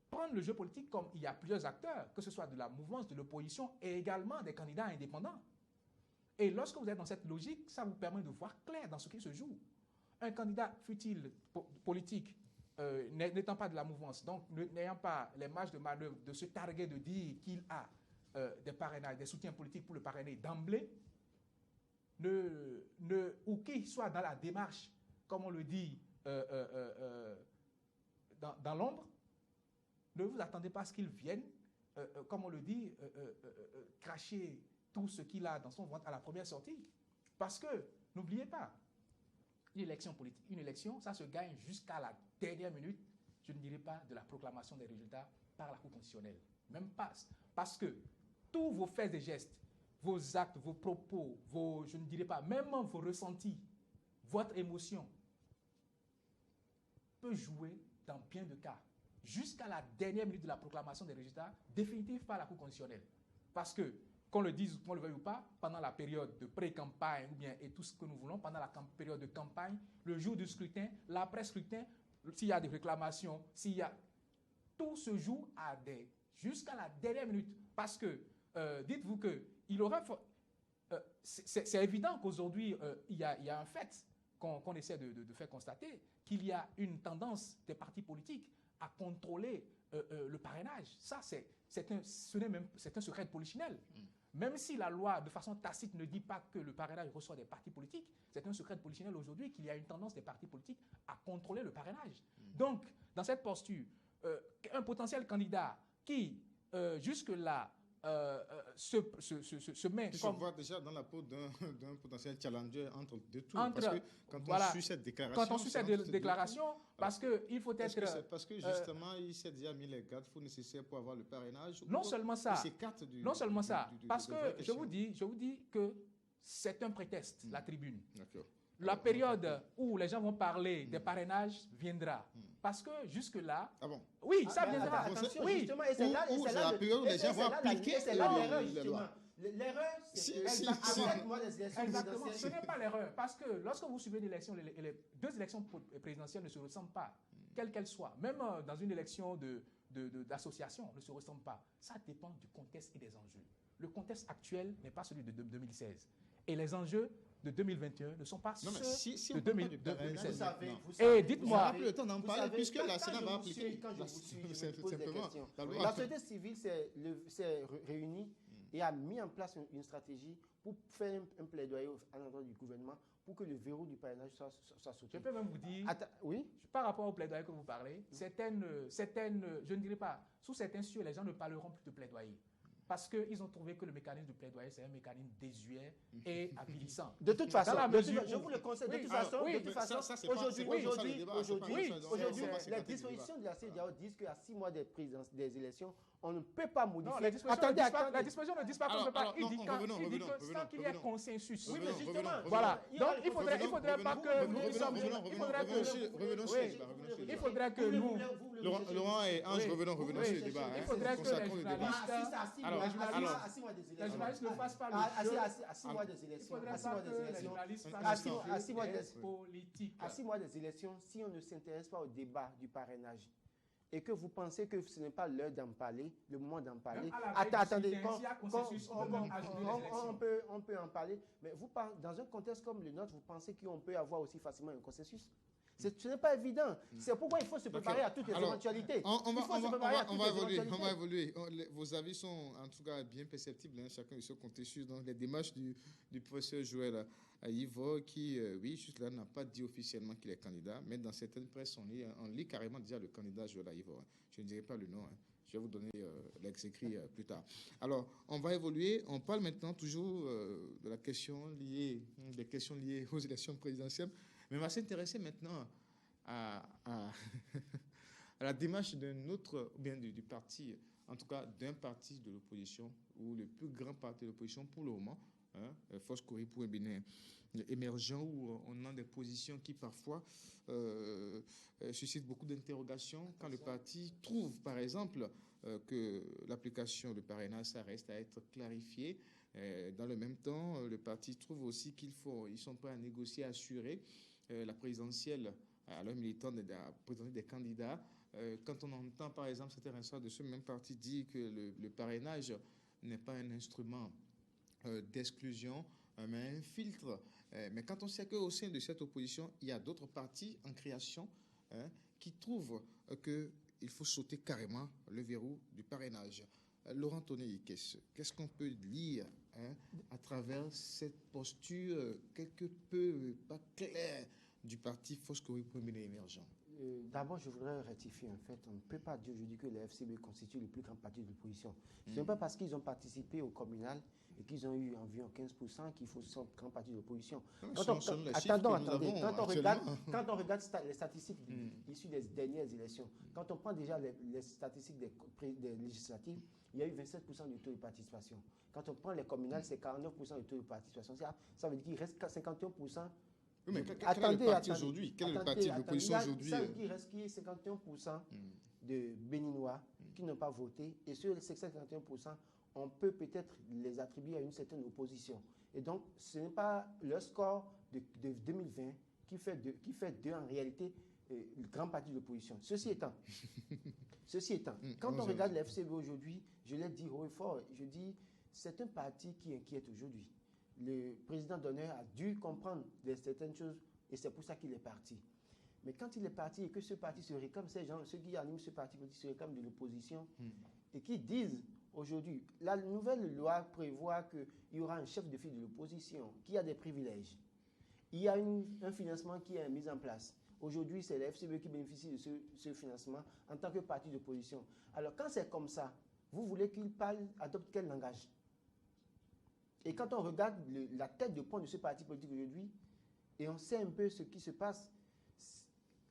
prendre le jeu politique comme il y a plusieurs acteurs, que ce soit de la mouvance, de l'opposition et également des candidats indépendants. Et lorsque vous êtes dans cette logique, ça vous permet de voir clair dans ce qui se joue. Un candidat, fut-il politique, n'étant pas de la mouvance, donc n'ayant pas les marges de manœuvre de se targuer de dire qu'il a des parrainages, des soutiens politiques pour le parrainer d'emblée, ou qu'il soit dans la démarche, comme on le dit, dans l'ombre, ne vous attendez pas à ce qu'il vienne, comme on le dit, cracher tout ce qu'il a dans son ventre à la première sortie. Parce que, n'oubliez pas, une élection politique, une élection, ça se gagne jusqu'à la dernière minute, je ne dirais pas de la proclamation des résultats par la Cour constitutionnelle. Même pas. Parce que tous vos faits et gestes, vos actes, vos propos, je ne dirais pas, même vos ressentis, votre émotion, peut jouer dans bien de cas, jusqu'à la dernière minute de la proclamation des résultats définitifs par la Cour constitutionnelle. Parce que, qu'on le dise, qu'on le veuille ou pas, pendant la période de pré-campagne, ou bien, et tout ce que nous voulons, pendant la période de campagne, le jour du scrutin, l'après-scrutin, s'il y a des réclamations, s'il y a... Tout se joue jusqu'à la dernière minute. Parce que, dites-vous qu'il aura... c'est évident qu'aujourd'hui, il y a un fait qu'on essaie de faire constater, qu'il y a une tendance des partis politiques à contrôler le parrainage. Ça, c'est un secret de polichinelle. Même si la loi, de façon tacite, ne dit pas que le parrainage reçoit des partis politiques, c'est un secret de polichinelle aujourd'hui qu'il y a une tendance des partis politiques à contrôler le parrainage. Donc, dans cette posture, un potentiel candidat qui, jusque-là, se met Tu comme... se vois déjà dans la peau d'un potentiel challenger entre deux tours. Entre, parce que quand voilà, on suit cette déclaration... quand on suit cette déclaration, parce qu'il faut être... Parce que justement, il s'est déjà mis les garde-fous nécessaires pour avoir le parrainage. Non seulement ça, parce que je vous dis que c'est un prétexte, la tribune. La période où les gens vont parler des parrainages viendra. Parce que jusque-là... Ah bon? Oui, ça viendra. Attention, oui. Justement, et c'est là la période où les gens vont appliquer l'erreur, la loi. L'erreur, c'est Exactement. Ce n'est pas l'erreur. Parce que lorsque vous suivez une élection, les deux élections présidentielles ne se ressemblent pas, quelles qu'elles soient. Même dans une élection d'association, ne se ressemblent pas. Ça dépend du contexte et des enjeux. Le contexte actuel n'est pas celui de 2016. Et les enjeux de 2021 ne sont pas ceux de 2016. Et dites-moi... Vous le temps d'en parler puisque la Sénat va appliquer. La société civile s'est réunie et a mis en place une stratégie pour faire un plaidoyer à l'endroit du gouvernement pour que le verrou du parrainage soit sauté. Je peux même vous dire, oui? Par rapport au plaidoyer que vous parlez, je ne dirais pas, sous certains cieux, les gens ne parleront plus de plaidoyer. Parce qu'ils ont trouvé que le mécanisme du plaidoyer, c'est un mécanisme désuet et avilissant. De toute façon, je vous le conseille. De toute façon, aujourd'hui, les dispositions de la CEDEAO disent qu'à 6 mois des élections, on ne peut pas modifier. Non, la disposition ne dit pas qu'on ne peut pas. Il dit que sans qu'il y ait consensus. Oui, mais justement. Voilà. Donc, il faudrait pas que nous sommes... Il faudrait que nous... Laurent et Ange, revenons sur le débat. Il faudrait que les journalistes ne fassent pas le jeu. À 6 mois des élections. À 6 mois des élections, si on ne s'intéresse pas au débat du parrainage, et que vous pensez que ce n'est pas l'heure d'en parler, le moment d'en parler, attendez, on peut en parler, mais vous, dans un contexte comme le nôtre, vous pensez qu'on peut avoir aussi facilement un consensus? Ce n'est pas évident. C'est pourquoi il faut se préparer à toutes les éventualités. On va évoluer. Vos avis sont en tout cas bien perceptibles, chacun de ce contexte. Dans les démarches du professeur Joël Yvo, qui, oui, juste là, n'a pas dit officiellement qu'il est candidat, mais dans certaines presses, on lit carrément déjà le candidat Joël Yvo. Je ne dirai pas le nom. Je vais vous donner l'ex-écrit plus tard. Alors, on va évoluer. On parle maintenant toujours de la question des questions liées aux élections présidentielles. Mais on va s'intéresser maintenant à la démarche d'un autre, ou bien du parti, en tout cas d'un parti de l'opposition, ou le plus grand parti de l'opposition pour le moment, Force Cori pour un Bénin émergent, où on a des positions qui parfois suscitent beaucoup d'interrogations quand le parti trouve, par exemple, que l'application du parrainage, ça reste à être clarifié. Dans le même temps, le parti trouve aussi ils sont prêts à négocier, à assurer la présidentielle à leurs militants de présenter des candidats. Quand on entend, par exemple, certains responsables de ce même parti dire que le parrainage n'est pas un instrument d'exclusion, mais un filtre. Mais quand on sait qu'au sein de cette opposition, il y a d'autres partis en création qui trouvent qu'il faut sauter carrément le verrou du parrainage. Laurent Toney, qu'est-ce qu'on peut lire à travers cette posture quelque peu pas claire du parti Force Cori pour un Bénin émergent? D'abord, je voudrais rectifier un fait. On ne peut pas dire aujourd'hui que le FCB constitue le plus grand parti de l'opposition. Ce n'est pas parce qu'ils ont participé au communal et qu'ils ont eu environ 15% qu'il faut ce grand parti de l'opposition. Attendons. Quand on regarde les statistiques issues des dernières élections, quand on prend déjà les statistiques des législatives, il y a eu 27% de taux de participation. Quand on prend les communales, c'est 49% de taux de participation. Ça veut dire qu'il reste 51%. Oui, mais quel est le parti aujourd'hui? Quel est le parti de l'opposition aujourd'hui? Ça veut dire qu'il reste 51% de Béninois qui n'ont pas voté. Et sur ces 51%, on peut peut-être les attribuer à une certaine opposition. Et donc, ce n'est pas le score de 2020 qui fait d'eux en réalité le grand parti de l'opposition. Ceci étant, quand on regarde le FCB aujourd'hui, je l'ai dit haut et fort, je dis, c'est un parti qui inquiète aujourd'hui. Le président d'honneur a dû comprendre certaines choses et c'est pour ça qu'il est parti. Mais quand il est parti et que ce parti se réclame, ceux qui animent ce parti se réclament de l'opposition et qui disent aujourd'hui, la nouvelle loi prévoit qu'il y aura un chef de file de l'opposition qui a des privilèges. Il y a un financement qui est mis en place. Aujourd'hui, c'est le FCB qui bénéficie de ce financement en tant que parti d'opposition. Alors, quand c'est comme ça, vous voulez qu'il parle, adopte quel langage? Et quand on regarde la tête de pont de ce parti politique aujourd'hui, et on sait un peu ce qui se passe,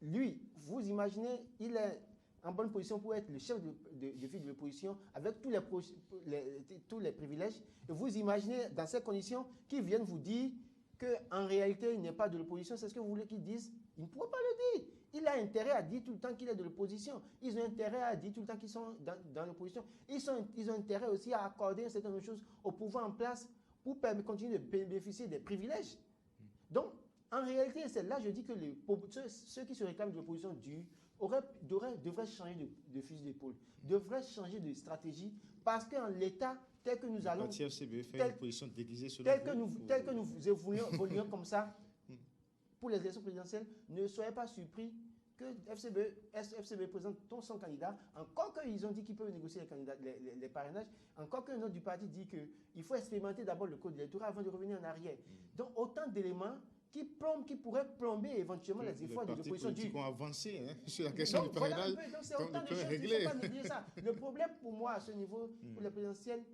lui, vous imaginez, il est en bonne position pour être le chef de file de l'opposition avec tous les privilèges. Et vous imaginez, dans ces conditions, qu'ils viennent vous dire qu'en réalité, il n'est pas de l'opposition. C'est ce que vous voulez qu'ils disent? Il ne pourra pas le dire. Il a intérêt à dire tout le temps qu'il est de l'opposition. Ils ont intérêt à dire tout le temps qu'ils sont dans l'opposition. Ils ont intérêt aussi à accorder un certain nombre de choses au pouvoir en place pour continuer de bénéficier des privilèges. Donc, en réalité, c'est là, je dis que ceux qui se réclament de l'opposition devraient changer de fusil d'épaule, devraient changer de stratégie, parce qu'en l'état, tel que nous allons... Le FCBE fait une position déguisée sur tel que nous évoluons comme ça, pour les élections présidentielles, ne soyez pas surpris que FCBE présente son candidat, encore qu'ils ont dit qu'ils peuvent négocier les parrainages, encore qu'un autre du parti dit qu'il faut expérimenter d'abord le code électoral avant de revenir en arrière. Donc, autant d'éléments qui pourraient plomber éventuellement les efforts de l'opposition. Les partis ont avancé sur la question du parrainage. Donc, c'est autant de choses, il ne faut pas négliger ça. Le problème pour moi, à ce niveau, pour la présidentielle,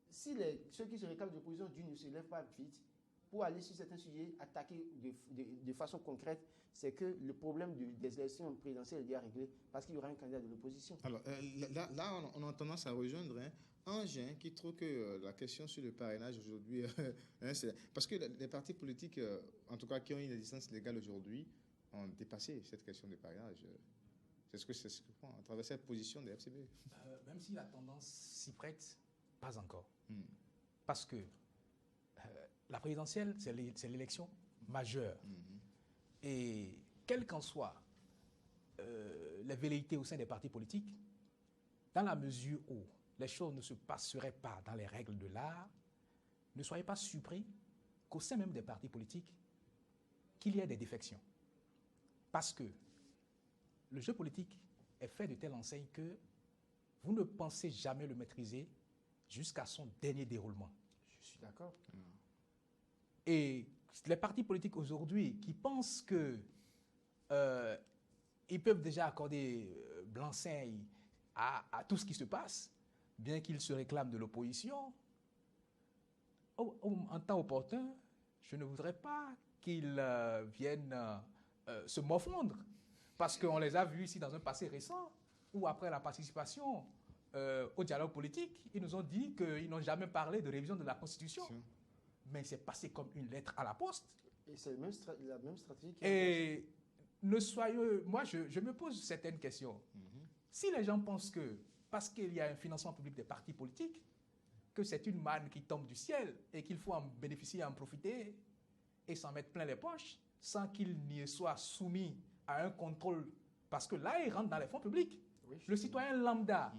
si ceux qui se réclament de l'opposition ne se lèvent pas vite pour aller sur certains sujets, attaquer de façon concrète, c'est que le problème des élections présidentielles est déjà réglé parce qu'il y aura un candidat de l'opposition. Alors là, on a tendance à rejoindre Ange qui trouve que la question sur le parrainage aujourd'hui, parce que les partis politiques, en tout cas qui ont une licence légale aujourd'hui, ont dépassé cette question du parrainage. C'est ce que je prends à travers cette position des FCB. Même si la tendance s'y prête, pas encore. Parce que la présidentielle, c'est l'élection majeure. Et quelles qu'en soient les velléités au sein des partis politiques, dans la mesure où les choses ne se passeraient pas dans les règles de l'art, ne soyez pas surpris qu'au sein même des partis politiques, qu'il y ait des défections. Parce que le jeu politique est fait de telle enseigne que vous ne pensez jamais le maîtriser jusqu'à son dernier déroulement. Je suis d'accord. Et les partis politiques aujourd'hui qui pensent que ils peuvent déjà accorder blanc-seing à tout ce qui se passe, bien qu'ils se réclament de l'opposition, en temps opportun, je ne voudrais pas qu'ils viennent se morfondre, parce qu'on les a vus ici dans un passé récent, où après la participation au dialogue politique, ils nous ont dit qu'ils n'ont jamais parlé de révision de la Constitution. Mais c'est passé comme une lettre à la poste. Et c'est la même stratégie qui Et moi, je me pose certaines questions. Si les gens pensent que, parce qu'il y a un financement public des partis politiques, que c'est une manne qui tombe du ciel et qu'il faut en bénéficier, en profiter et s'en mettre plein les poches, sans qu'il n'y soit soumis à un contrôle, parce que là, il rentre dans les fonds publics. Oui, le citoyen lambda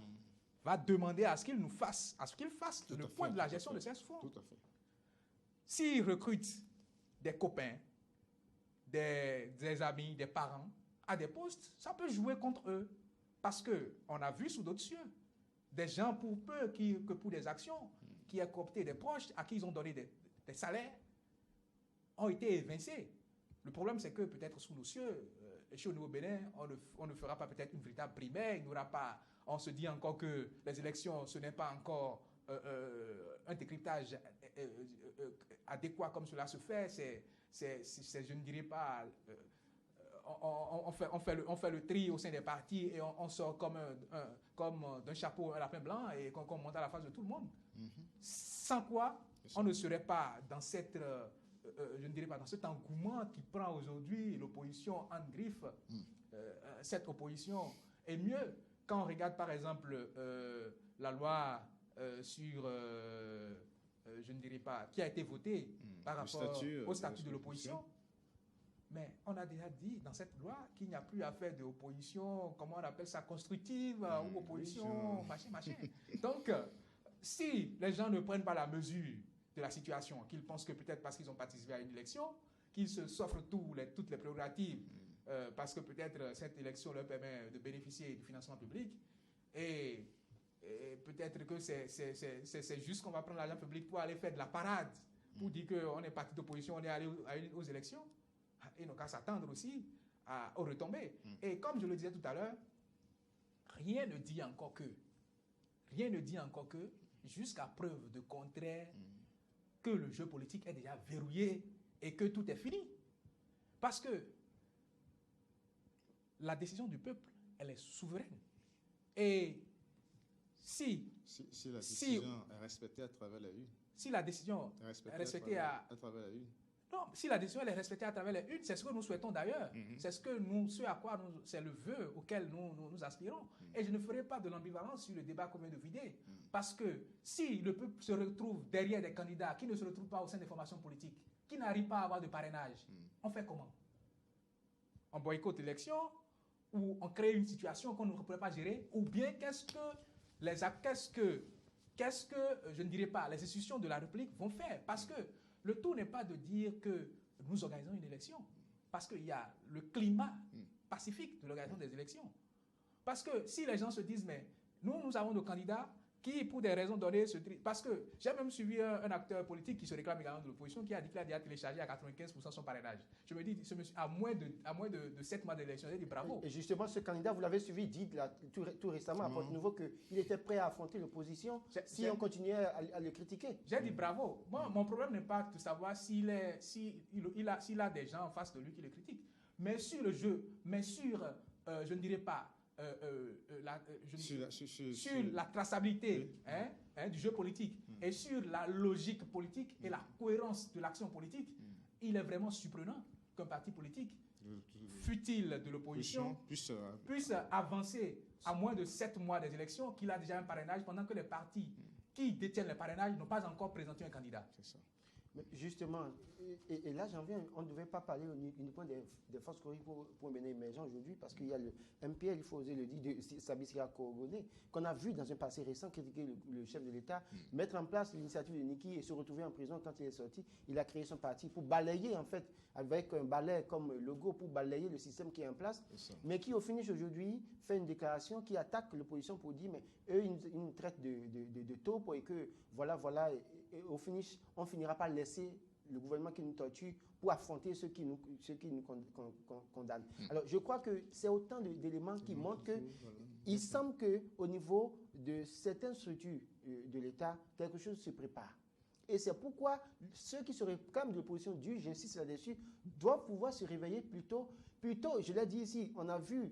va demander à ce qu'il fasse le point de la gestion de ces fonds. Tout à fait. S'ils recrutent des copains, des amis, des parents à des postes, ça peut jouer contre eux. Parce qu'on a vu sous d'autres cieux des gens pour peu que pour des actions qui ont coopté des proches à qui ils ont donné des salaires ont été évincés. Le problème, c'est que peut-être sous nos cieux, chez nous au Bénin, on ne fera pas peut-être une véritable primaire, il n'y aura pas, on se dit encore que les élections, ce n'est pas encore un décryptage adéquat comme cela se fait, je ne dirais pas, on fait le tri au sein des partis et on sort comme d'un chapeau un lapin blanc et qu'on monte à la face de tout le monde. Sans quoi, on ne serait pas dans cette, je ne dirais pas dans cet engouement qui prend aujourd'hui l'opposition en griffe. Cette opposition est mieux quand on regarde par exemple la loi sur, je ne dirais pas, qui a été votée par rapport au statut de l'opposition. Mais on a déjà dit dans cette loi qu'il n'y a plus à faire d'opposition, comment on appelle ça, constructive ou opposition, machin. Donc, si les gens ne prennent pas la mesure de la situation, qu'ils pensent que peut-être parce qu'ils ont participé à une élection, qu'ils s'offrent toutes les prérogatives, parce que peut-être cette élection leur permet de bénéficier du financement public, et peut-être que c'est juste qu'on va prendre l'argent public pour aller faire de la parade, pour dire qu'on est parti d'opposition, on est allé aux élections. Et donc à s'attendre aussi aux retombées. Et comme je le disais tout à l'heure, rien ne dit encore que rien ne dit encore que, jusqu'à preuve de contraire, que le jeu politique est déjà verrouillé et que tout est fini. Parce que la décision du peuple, elle est souveraine. Et si la décision est respectée à travers la une. Si la décision est respectée à travers la une. Non, si la décision elle est respectée à travers les unes, c'est ce que nous souhaitons d'ailleurs. C'est c'est le vœu auquel nous aspirons. Et je ne ferai pas de l'ambivalence sur le débat qu'on vient de vider. Parce que si le peuple se retrouve derrière des candidats qui ne se retrouvent pas au sein des formations politiques, qui n'arrivent pas à avoir de parrainage, on fait comment? On boycotte l'élection ou on crée une situation qu'on ne pourrait pas gérer? Ou bien qu'est-ce que, je ne dirais pas, les institutions de la République vont faire? Parce que le tout n'est pas de dire que nous organisons une élection, parce qu'il y a le climat pacifique de l'organisation des élections. Parce que si les gens se disent, mais nous avons nos candidats qui, pour des raisons données, parce que j'ai même suivi un acteur politique qui se réclame également de l'opposition, qui a dit qu'il a déjà téléchargé à 95% son parrainage. Je me dis, ce monsieur, à moins de 7 mois d'élection, j'ai dit bravo. Et justement, ce candidat, vous l'avez suivi, dit tout récemment à Porte Nouveau qu'il était prêt à affronter l'opposition si on continuait à le critiquer. J'ai dit bravo. Moi, mon problème n'est pas de savoir s'il a des gens en face de lui qui le critiquent. Mais sur le jeu, je ne dirais pas, sur la traçabilité du jeu politique et sur la logique politique et la cohérence de l'action politique, il est vraiment surprenant qu'un parti politique, fût-il de l'opposition, puisse avancer à moins de 7 mois des élections, qu'il a déjà un parrainage, pendant que les partis qui détiennent le parrainage n'ont pas encore présenté un candidat. C'est ça. Mais justement, et là j'en viens, on ne devait pas parler uniquement des forces politiques pour mener émergent aujourd'hui, parce qu'il y a le MPL, il faut oser le dire, de Sabissia Korogoné, qu'on a vu dans un passé récent critiquer le chef de l'État, mettre en place l'initiative de Niki et se retrouver en prison quand il est sorti. Il a créé son parti pour balayer, en fait, avec un balai comme logo, pour balayer le système qui est en place, mais qui au finish aujourd'hui fait une déclaration qui attaque l'opposition pour dire, mais eux, ils traitent de taupe et que voilà, et au finish, on finira par laisser le gouvernement qui nous torture pour affronter ceux qui nous condamnent. Alors, je crois que c'est autant d'éléments qui montrent qu'il semble qu'au niveau de certaines structures de l'État, quelque chose se prépare. Et c'est pourquoi ceux qui se réclament de l'opposition dure, j'insiste là-dessus, doivent pouvoir se réveiller plutôt, je l'ai dit ici, on a vu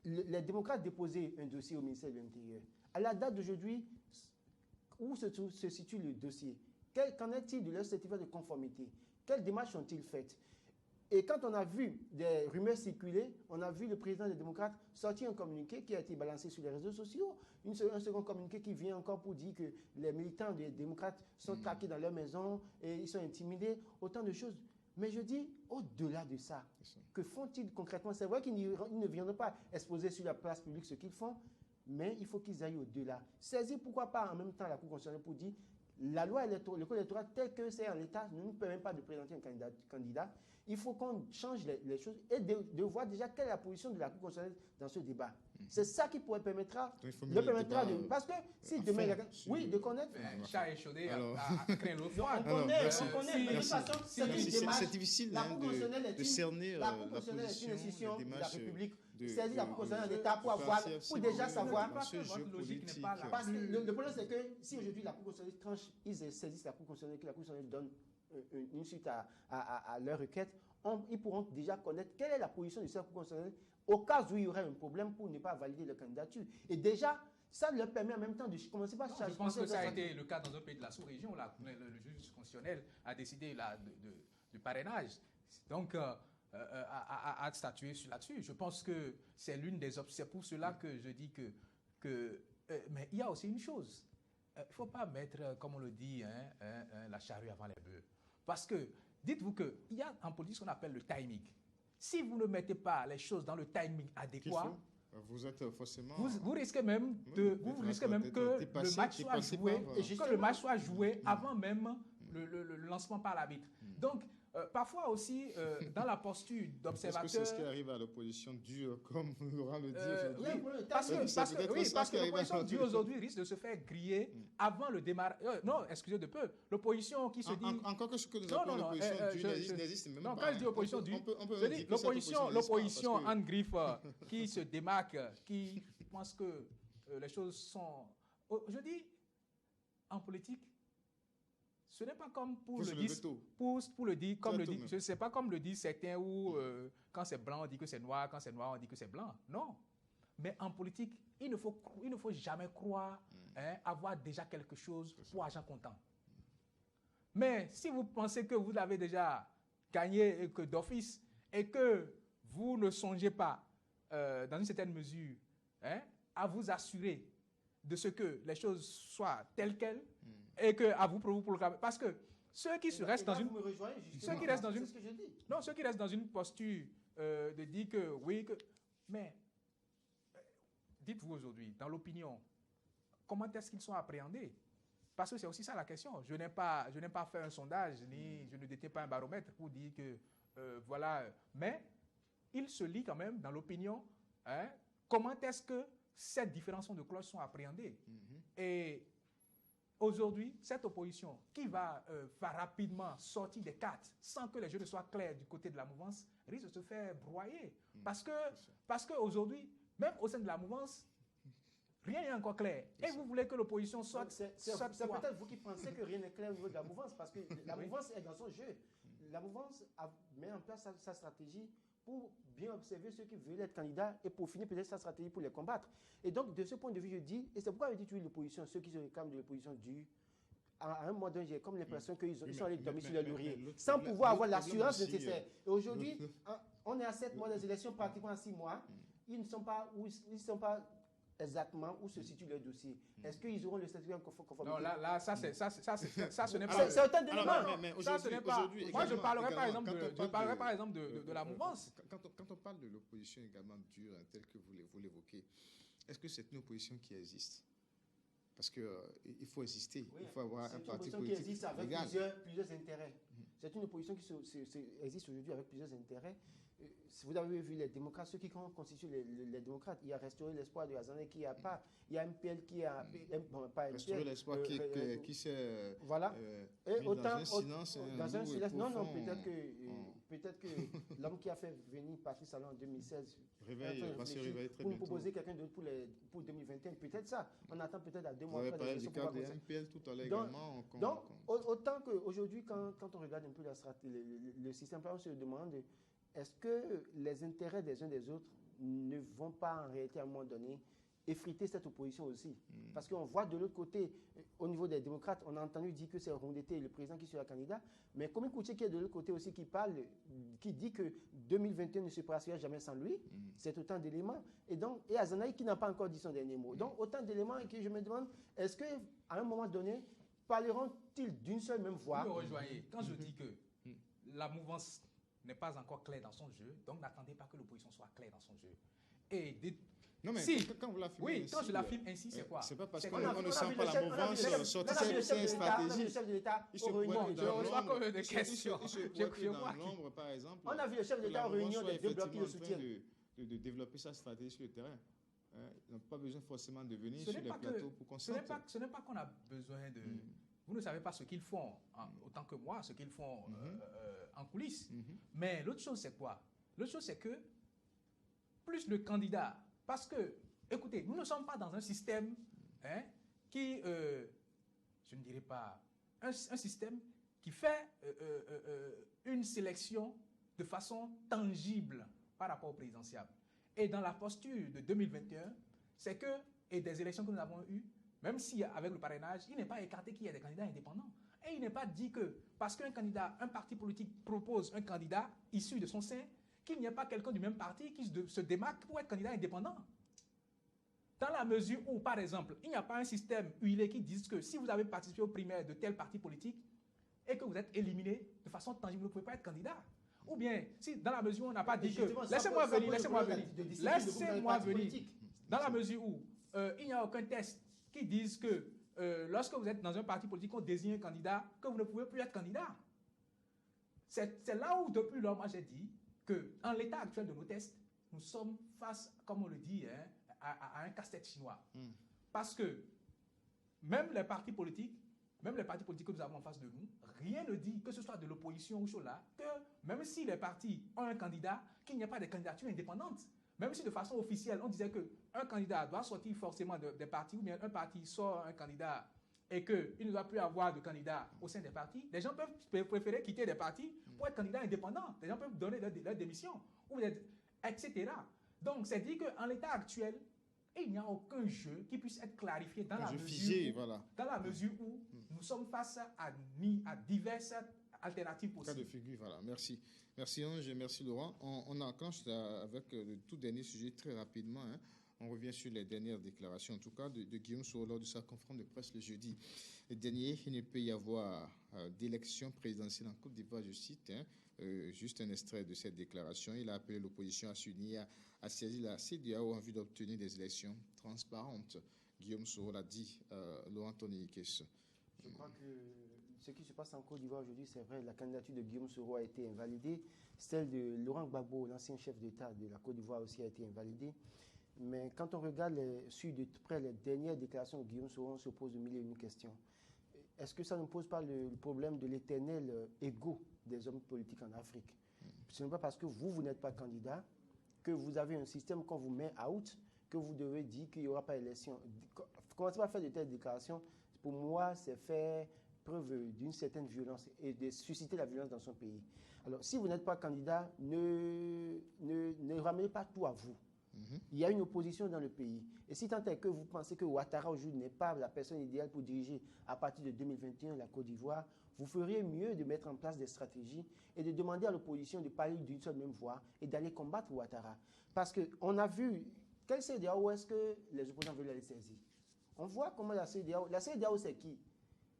les démocrates déposer un dossier au ministère de l'Intérieur. À la date d'aujourd'hui, où se situe le dossier? Qu'en est-il de leur certificat de conformité? Quelles démarches ont-ils faites? Et quand on a vu des rumeurs circuler, on a vu le président des démocrates sortir un communiqué qui a été balancé sur les réseaux sociaux, un second communiqué qui vient encore pour dire que les militants des démocrates sont traqués dans leur maison et ils sont intimidés, autant de choses. Mais je dis, au-delà de ça, que font-ils concrètement? C'est vrai qu'ils ne viendront pas exposer sur la place publique ce qu'ils font, mais il faut qu'ils aillent au-delà. Saisir, pourquoi pas en même temps la Cour constitutionnelle pour dire la loi électorale, le code électoral tel que c'est en l'état ne nous permet pas de présenter un candidat. Il faut qu'on change les choses et de voir déjà quelle est la position de la Cour constitutionnelle dans ce débat. C'est ça qui permettra parce que si demain, de connaître. Chat échaudé à craindre l'eau froide. On connaît, mais de toute façon, c'est difficile de cerner la Cour constitutionnelle est une institution de la République. C'est la Cour constitutionnelle d'État pour déjà savoir. Parce que le problème, c'est que si aujourd'hui la Cour constitutionnelle tranche, ils saisissent la Cour constitutionnelle, que la Cour constitutionnelle donne une suite à leur requête, ils pourront déjà connaître quelle est la position de cette Cour constitutionnelle au cas où il y aurait un problème pour ne pas valider leur candidature. Et déjà, ça leur permet en même temps de commencer par... Je pense que ça a été le cas dans d'autres pays de la sous-région. Le juge constitutionnel a décidé du parrainage. Donc, à statuer là-dessus. Je pense que c'est l'une des options. C'est pour cela que je dis mais il y a aussi une chose. Il ne faut pas mettre, comme on le dit, la charrue avant les bœufs. Parce que, dites-vous qu'il y a en politique ce qu'on appelle le timing. Si vous ne mettez pas les choses dans le timing adéquat, vous êtes forcément... Vous risquez même que le match soit joué avant même le lancement par l'arbitre. Donc, parfois aussi, dans la posture d'observateur... Est-ce que c'est ce qui arrive à l'opposition dure, comme Laurent le dit aujourd'hui? Parce que l'opposition dure aujourd'hui risque de se faire griller avant le démarrage. Non, excusez de peu. L'opposition qui se dit... Encore que ce que nous appelons l'opposition dure n'existe même pas. Non, quand je dis opposition dure, je dis l'opposition en griffe qui se démarque, qui pense que les choses sont je dis, en politique, ce n'est pas comme pour Faut le se lever dire, tôt. pour le dire, comme Très le tôt dit, même. je ne sais pas comme le disent certains où quand c'est blanc, on dit que c'est noir, quand c'est noir, on dit que c'est blanc. Non. Mais en politique, il ne faut jamais croire avoir déjà quelque chose pour argent comptant. Mais si vous pensez que vous avez déjà gagné et que d'office et que vous ne songez pas, dans une certaine mesure, à vous assurer de ce que les choses soient telles quelles et que à vous programmer. Parce que ceux qui restent dans une... Ceux qui restent dans une... Non, ceux qui restent dans une posture de dire que oui, que... Mais dites-vous aujourd'hui, dans l'opinion, comment est-ce qu'ils sont appréhendés? Parce que c'est aussi ça la question. Je n'ai pas fait un sondage, ni je ne détiens pas un baromètre pour dire que voilà. Mais il se lit quand même dans l'opinion comment est-ce que ces différences de cloches sont appréhendées. Et aujourd'hui, cette opposition qui va rapidement sortir des cartes sans que les jeux ne soient clairs du côté de la mouvance risque de se faire broyer. Parce qu'aujourd'hui, même au sein de la mouvance, rien n'est encore clair. Et vous voulez que l'opposition sorte. C'est peut-être vous qui pensez que rien n'est clair au niveau de la mouvance, parce que la mouvance est dans son jeu. La mouvance met en place sa stratégie pour bien observer ceux qui veulent être candidats et pour finir peut-être sa stratégie pour les combattre. Et donc, de ce point de vue, je dis, et c'est pourquoi je dis toujours l'opposition, ceux qui se réclament de l'opposition dure, à un moment donné, j'ai comme l'impression qu'ils sont allés dormir sur les lauriers, sans pouvoir avoir l'assurance nécessaire. Et aujourd'hui, on est à 7 mois des élections, pratiquement à 6 mois. Ils ne sont pas exactement où se situe le dossier. Est-ce qu'ils auront le statut en conformité? Non, là, ça, ce n'est pas... C'est autant d'éléments. Mais Ça, ce n'est pas... Moi, je parlerai par exemple de la mouvance. Quand on parle de l'opposition également dure, telle que vous l'évoquez, est-ce que c'est une opposition qui existe? Parce qu'il faut exister, il faut avoir un parti politique. C'est une opposition qui existe avec plusieurs intérêts. C'est une opposition qui existe aujourd'hui avec plusieurs intérêts. Si vous avez vu les démocrates, ceux qui constituent les démocrates, il y a Restaurer l'espoir de Azaneh qui a pas, il y a MPL qui a pas Restaurer l'espoir qui s'est voilà. Mis dans un silence. Non, peut-être que l'homme qui a fait venir Patrice Talon en 2016 pour nous proposer quelqu'un d'autre pour 2021, peut-être ça. On attend peut-être à 2 mois après les élections. Vous avez parlé du MPL tout à l'heure également. Donc, autant qu'aujourd'hui, quand on regarde un peu le système, on se demande est-ce que les intérêts des uns des autres ne vont pas en réalité à un moment donné effriter cette opposition aussi? Parce qu'on voit de l'autre côté, au niveau des démocrates, on a entendu dire que c'est Rondeté, le président qui sera candidat, mais Kwame Koutié qui est de l'autre côté aussi qui dit que 2021 ne se passera jamais sans lui, c'est autant d'éléments. Et Azanaï qui n'a pas encore dit son dernier mot. Donc autant d'éléments et que je me demande, est-ce qu'à un moment donné, parleront-ils d'une seule même voix? Vous me rejoignez. Quand je dis que la mouvance n'est pas encore clair dans son jeu, donc n'attendez pas que l'opposition soit claire dans son jeu. Non, mais si, quand vous l'affirmez oui, ainsi, quand je l'affirme ainsi, c'est quoi? C'est pas parce qu'on ne sent pas la mouvance sortir cette stratégie. Le chef de l'État Il se pointe dans l'ombre. des questions. Il se pointe dans l'ombre, par exemple. On a vu le chef de l'État en réunion des deux blocs qui le soutiennent. De développer sa stratégie sur le terrain. Ils n'ont pas besoin forcément de venir sur les plateaux pour qu'on sorte. Ce n'est pas qu'on a besoin de... Vous ne savez pas ce qu'ils font, autant que moi, ce qu'ils font en coulisses. Mais l'autre chose, c'est quoi? L'autre chose, c'est que plus le candidat... Parce que, écoutez, nous ne sommes pas dans un système qui, je ne dirais pas, un système qui fait une sélection de façon tangible par rapport au présidentiel. Et dans la posture de 2021, c'est que, et des élections que nous avons eues, même si avec le parrainage, il n'est pas écarté qu'il y ait des candidats indépendants. Et il n'est pas dit que parce qu'un candidat, un parti politique propose un candidat issu de son sein, qu'il n'y ait pas quelqu'un du même parti qui se démarque pour être candidat indépendant. Dans la mesure où, par exemple, il n'y a pas un système huilé qui dise que si vous avez participé aux primaires de tel parti politique et que vous êtes éliminé de façon tangible, vous ne pouvez pas être candidat. Ou bien, si dans la mesure où on n'a pas dit que... Laissez-moi venir. Dans la mesure où il n'y a aucun test qui dise que lorsque vous êtes dans un parti politique, on désigne un candidat, que vous ne pouvez plus être candidat. C'est là où, depuis lors, moi j'ai dit qu'en l'état actuel de nos tests, nous sommes face, comme on le dit, à un casse-tête chinois. Parce que même les partis politiques que nous avons en face de nous, rien ne dit, que ce soit de l'opposition ou cela, que même si les partis ont un candidat, qu'il n'y a pas de candidature indépendante. Même si de façon officielle, on disait qu'un candidat doit sortir forcément des partis, ou bien un parti sort un candidat et qu'il ne doit plus avoir de candidat au sein des partis, les gens peuvent préférer quitter des partis pour être candidats indépendants. Les gens peuvent donner leur démission, etc. Donc, c'est dit qu'en l'état actuel, il n'y a aucun jeu qui puisse être clarifié dans la mesure où nous sommes face à diverses alternatives possibles. Cas de figure, voilà. Merci. Merci Ange, merci Laurent. On enclenche avec le tout dernier sujet très rapidement. On revient sur les dernières déclarations, en tout cas, de Guillaume Soro lors de sa conférence de presse le jeudi dernier. Il ne peut y avoir d'élection présidentielle en Côte d'Ivoire, je cite. Juste un extrait de cette déclaration. Il a appelé l'opposition à s'unir, à saisir la CEDEAO en vue d'obtenir des élections transparentes. Guillaume Soro l'a dit, Laurent Tony-Ikes. Je crois que ce qui se passe en Côte d'Ivoire aujourd'hui, c'est vrai, la candidature de Guillaume Soro a été invalidée. Celle de Laurent Gbagbo, l'ancien chef d'État de la Côte d'Ivoire, aussi a été invalidée. Mais quand on regarde suit de près les dernières déclarations de Guillaume Soro, on se pose de mille et une questions. Est-ce que ça ne pose pas le problème de l'éternel ego des hommes politiques en Afrique? Ce n'est pas parce que vous n'êtes pas candidat, que vous avez un système qu'on vous met out, que vous devez dire qu'il n'y aura pas d'élection. Commencez pas à faire de telles déclarations. Pour moi, c'est faire preuve d'une certaine violence et de susciter la violence dans son pays. Alors, si vous n'êtes pas candidat, ne ramenez pas tout à vous. Il y a une opposition dans le pays. Et si tant est que vous pensez que Ouattara aujourd'hui n'est pas la personne idéale pour diriger à partir de 2021 la Côte d'Ivoire, vous feriez mieux de mettre en place des stratégies et de demander à l'opposition de parler d'une seule même voix et d'aller combattre Ouattara. Parce qu'on a vu, quelle CEDEAO est-ce que les opposants veulent aller saisir? On voit comment la CEDEAO c'est qui?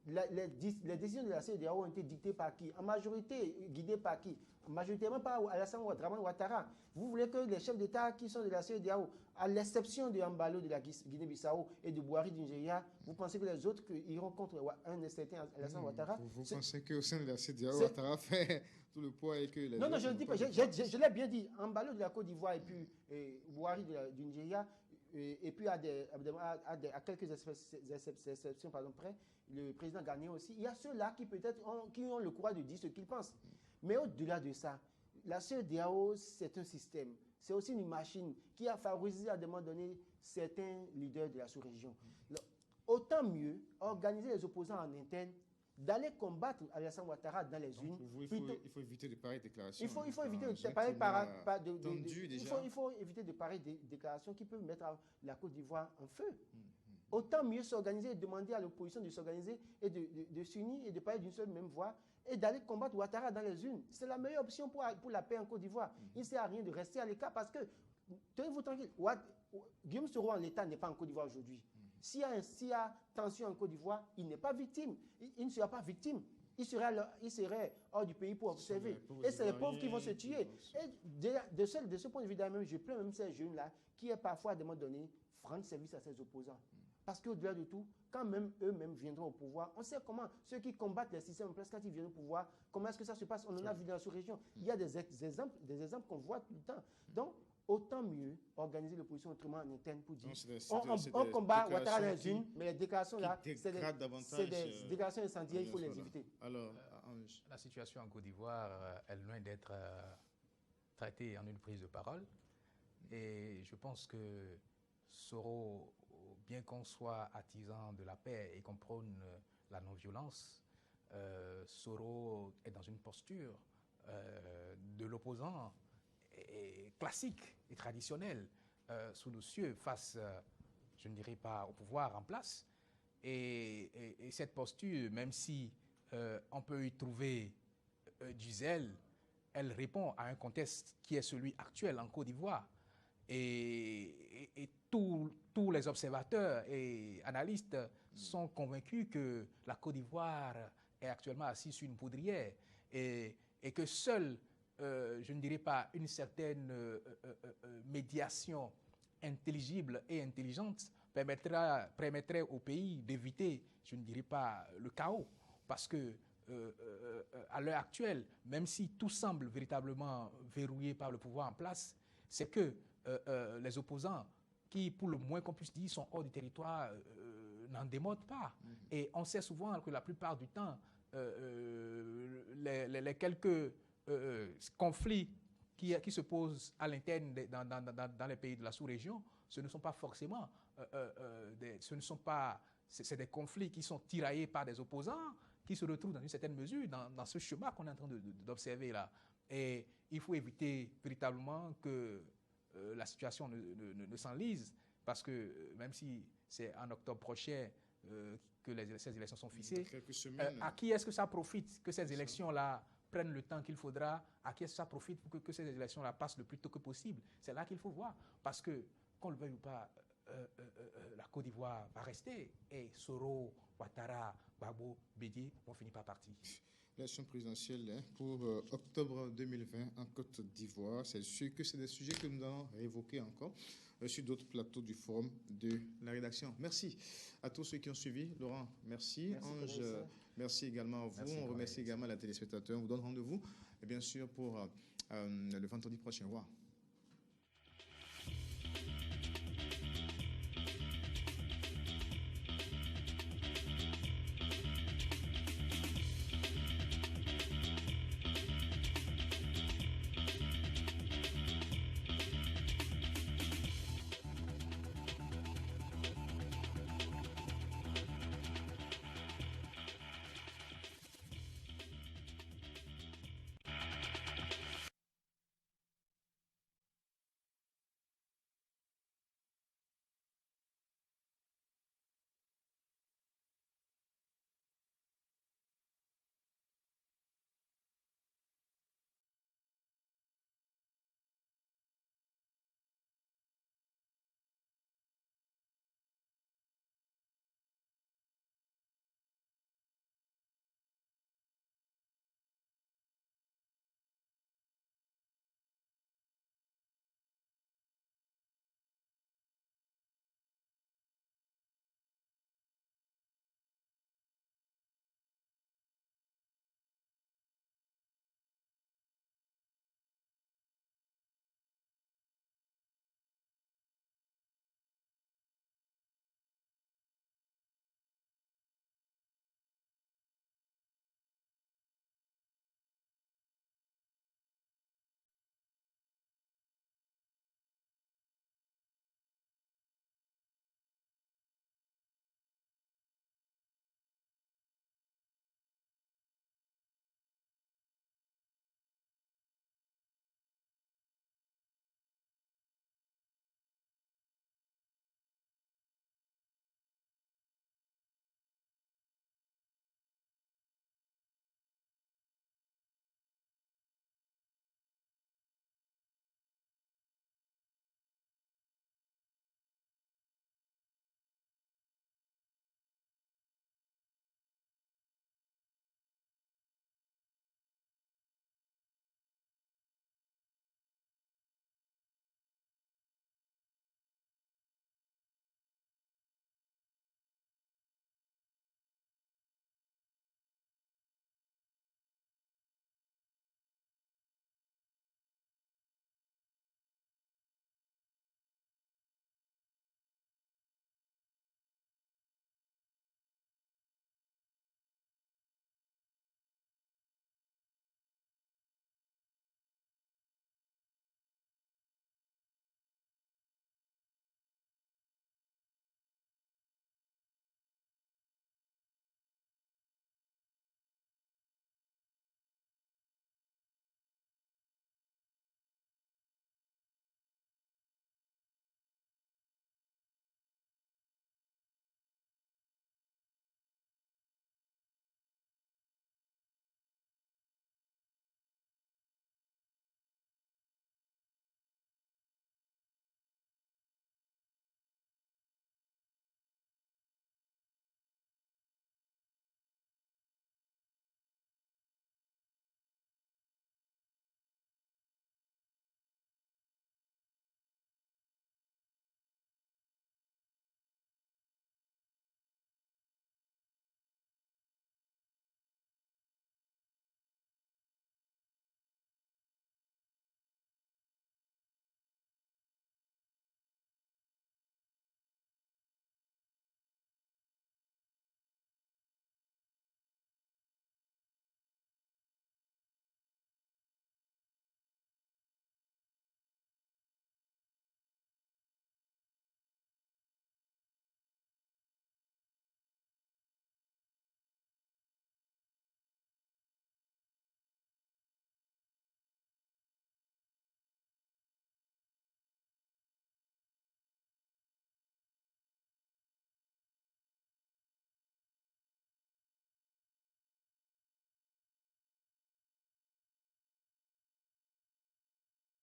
Les décisions de la CEDEAO ont été dictées par qui? En majorité, guidées par qui? Majoritairement par Alassane Ouattara. Vous voulez que les chefs d'État qui sont de la CEDEAO, à l'exception de Ambalo de la Guinée-Bissau et de Boari du Nigeria, vous pensez que les autres iront contre un certain Alassane Ouattara? Vous pensez qu'au sein de la CEDEAO, Ouattara fait tout le poids et que les Non, je ne dis pas. Je l'ai bien dit. Ambalo de la Côte d'Ivoire et puis Boari du Nigeria, et puis à quelques exceptions par exemple près, le président Ghanéen aussi, il y a ceux-là qui peut-être qui ont le courage de dire ce qu'ils pensent. Mais au-delà de ça, la CEDEAO, c'est un système. C'est aussi une machine qui a favorisé à un moment donné certains leaders de la sous-région. Autant mieux organiser les opposants en interne, d'aller combattre Alassane Ouattara dans les unes. Il faut éviter de pareilles déclarations. Il faut éviter de pareilles déclarations qui peuvent mettre la Côte d'Ivoire en feu. Autant mieux s'organiser et demander à l'opposition de s'organiser et de s'unir et de parler d'une seule même voix et d'aller combattre Ouattara dans les unes. C'est la meilleure option pour la paix en Côte d'Ivoire. Il ne sert à rien de rester à l'écart parce que, tenez-vous tranquille, Guillaume Soro en l'État n'est pas en Côte d'Ivoire aujourd'hui. S'il y a tension en Côte d'Ivoire, il n'est pas victime. Il ne sera pas victime. Il serait hors du pays pour observer. Et c'est les pauvres qui vont se tuer. Et de ce point de vue, je plains même ces jeunes-là qui, parfois, à un moment donné, rendent service à ses opposants. Parce qu'au-delà de tout, quand même eux-mêmes viendront au pouvoir, on sait comment, ceux qui combattent les systèmes en place, quand ils viennent au pouvoir, comment est-ce que ça se passe? On en a vu dans la sous-région. Il y a des exemples qu'on voit tout le temps. Donc, autant mieux organiser l'opposition autrement en interne pour dire on combat Ouattara dans les unes, mais les déclarations là, c'est des déclarations incendiaires, il faut les éviter. Alors, la situation en Côte d'Ivoire est loin d'être traitée en une prise de parole. Et je pense que Soro, bien qu'on soit artisan de la paix et qu'on prône la non-violence, Soro est dans une posture de l'opposant classique et traditionnel sous nos cieux face, je ne dirais pas au pouvoir en place. Et cette posture, même si on peut y trouver du zèle, elle répond à un contexte qui est celui actuel en Côte d'Ivoire. Et tous les observateurs et analystes sont convaincus que la Côte d'Ivoire est actuellement assise sur une poudrière et que seule, je ne dirais pas une certaine médiation intelligible et intelligente permettrait au pays d'éviter, je ne dirais pas le chaos, parce que à l'heure actuelle, même si tout semble véritablement verrouillé par le pouvoir en place, c'est que les opposants qui, pour le moins qu'on puisse dire, sont hors du territoire, n'en démodent pas. Et on sait souvent que la plupart du temps, les quelques conflits qui se posent à l'interne dans les pays de la sous-région, ce ne sont pas forcément, c'est des conflits qui sont tiraillés par des opposants qui se retrouvent dans une certaine mesure dans ce chemin qu'on est en train d'observer là. Et il faut éviter véritablement que la situation ne s'enlise, parce que même si c'est en octobre prochain que ces élections sont fixées, à qui est-ce que ça profite que ces élections-là prennent le temps qu'il faudra, à qui est-ce que ça profite pour que ces élections-là passent le plus tôt que possible? C'est là qu'il faut voir, parce que, qu'on le veuille ou pas, la Côte d'Ivoire va rester, et Soro, Ouattara, Gbagbo, Bédié vont finir par partir. L'élection présidentielle pour octobre 2020 en Côte d'Ivoire, c'est sûr que c'est des sujets que nous allons évoquer encore sur d'autres plateaux du forum de la rédaction. Merci à tous ceux qui ont suivi. Laurent, merci. Ange, merci également à vous. Merci, on remercie également les téléspectateurs. On vous donne rendez-vous, et bien sûr, pour le vendredi prochain. Au revoir.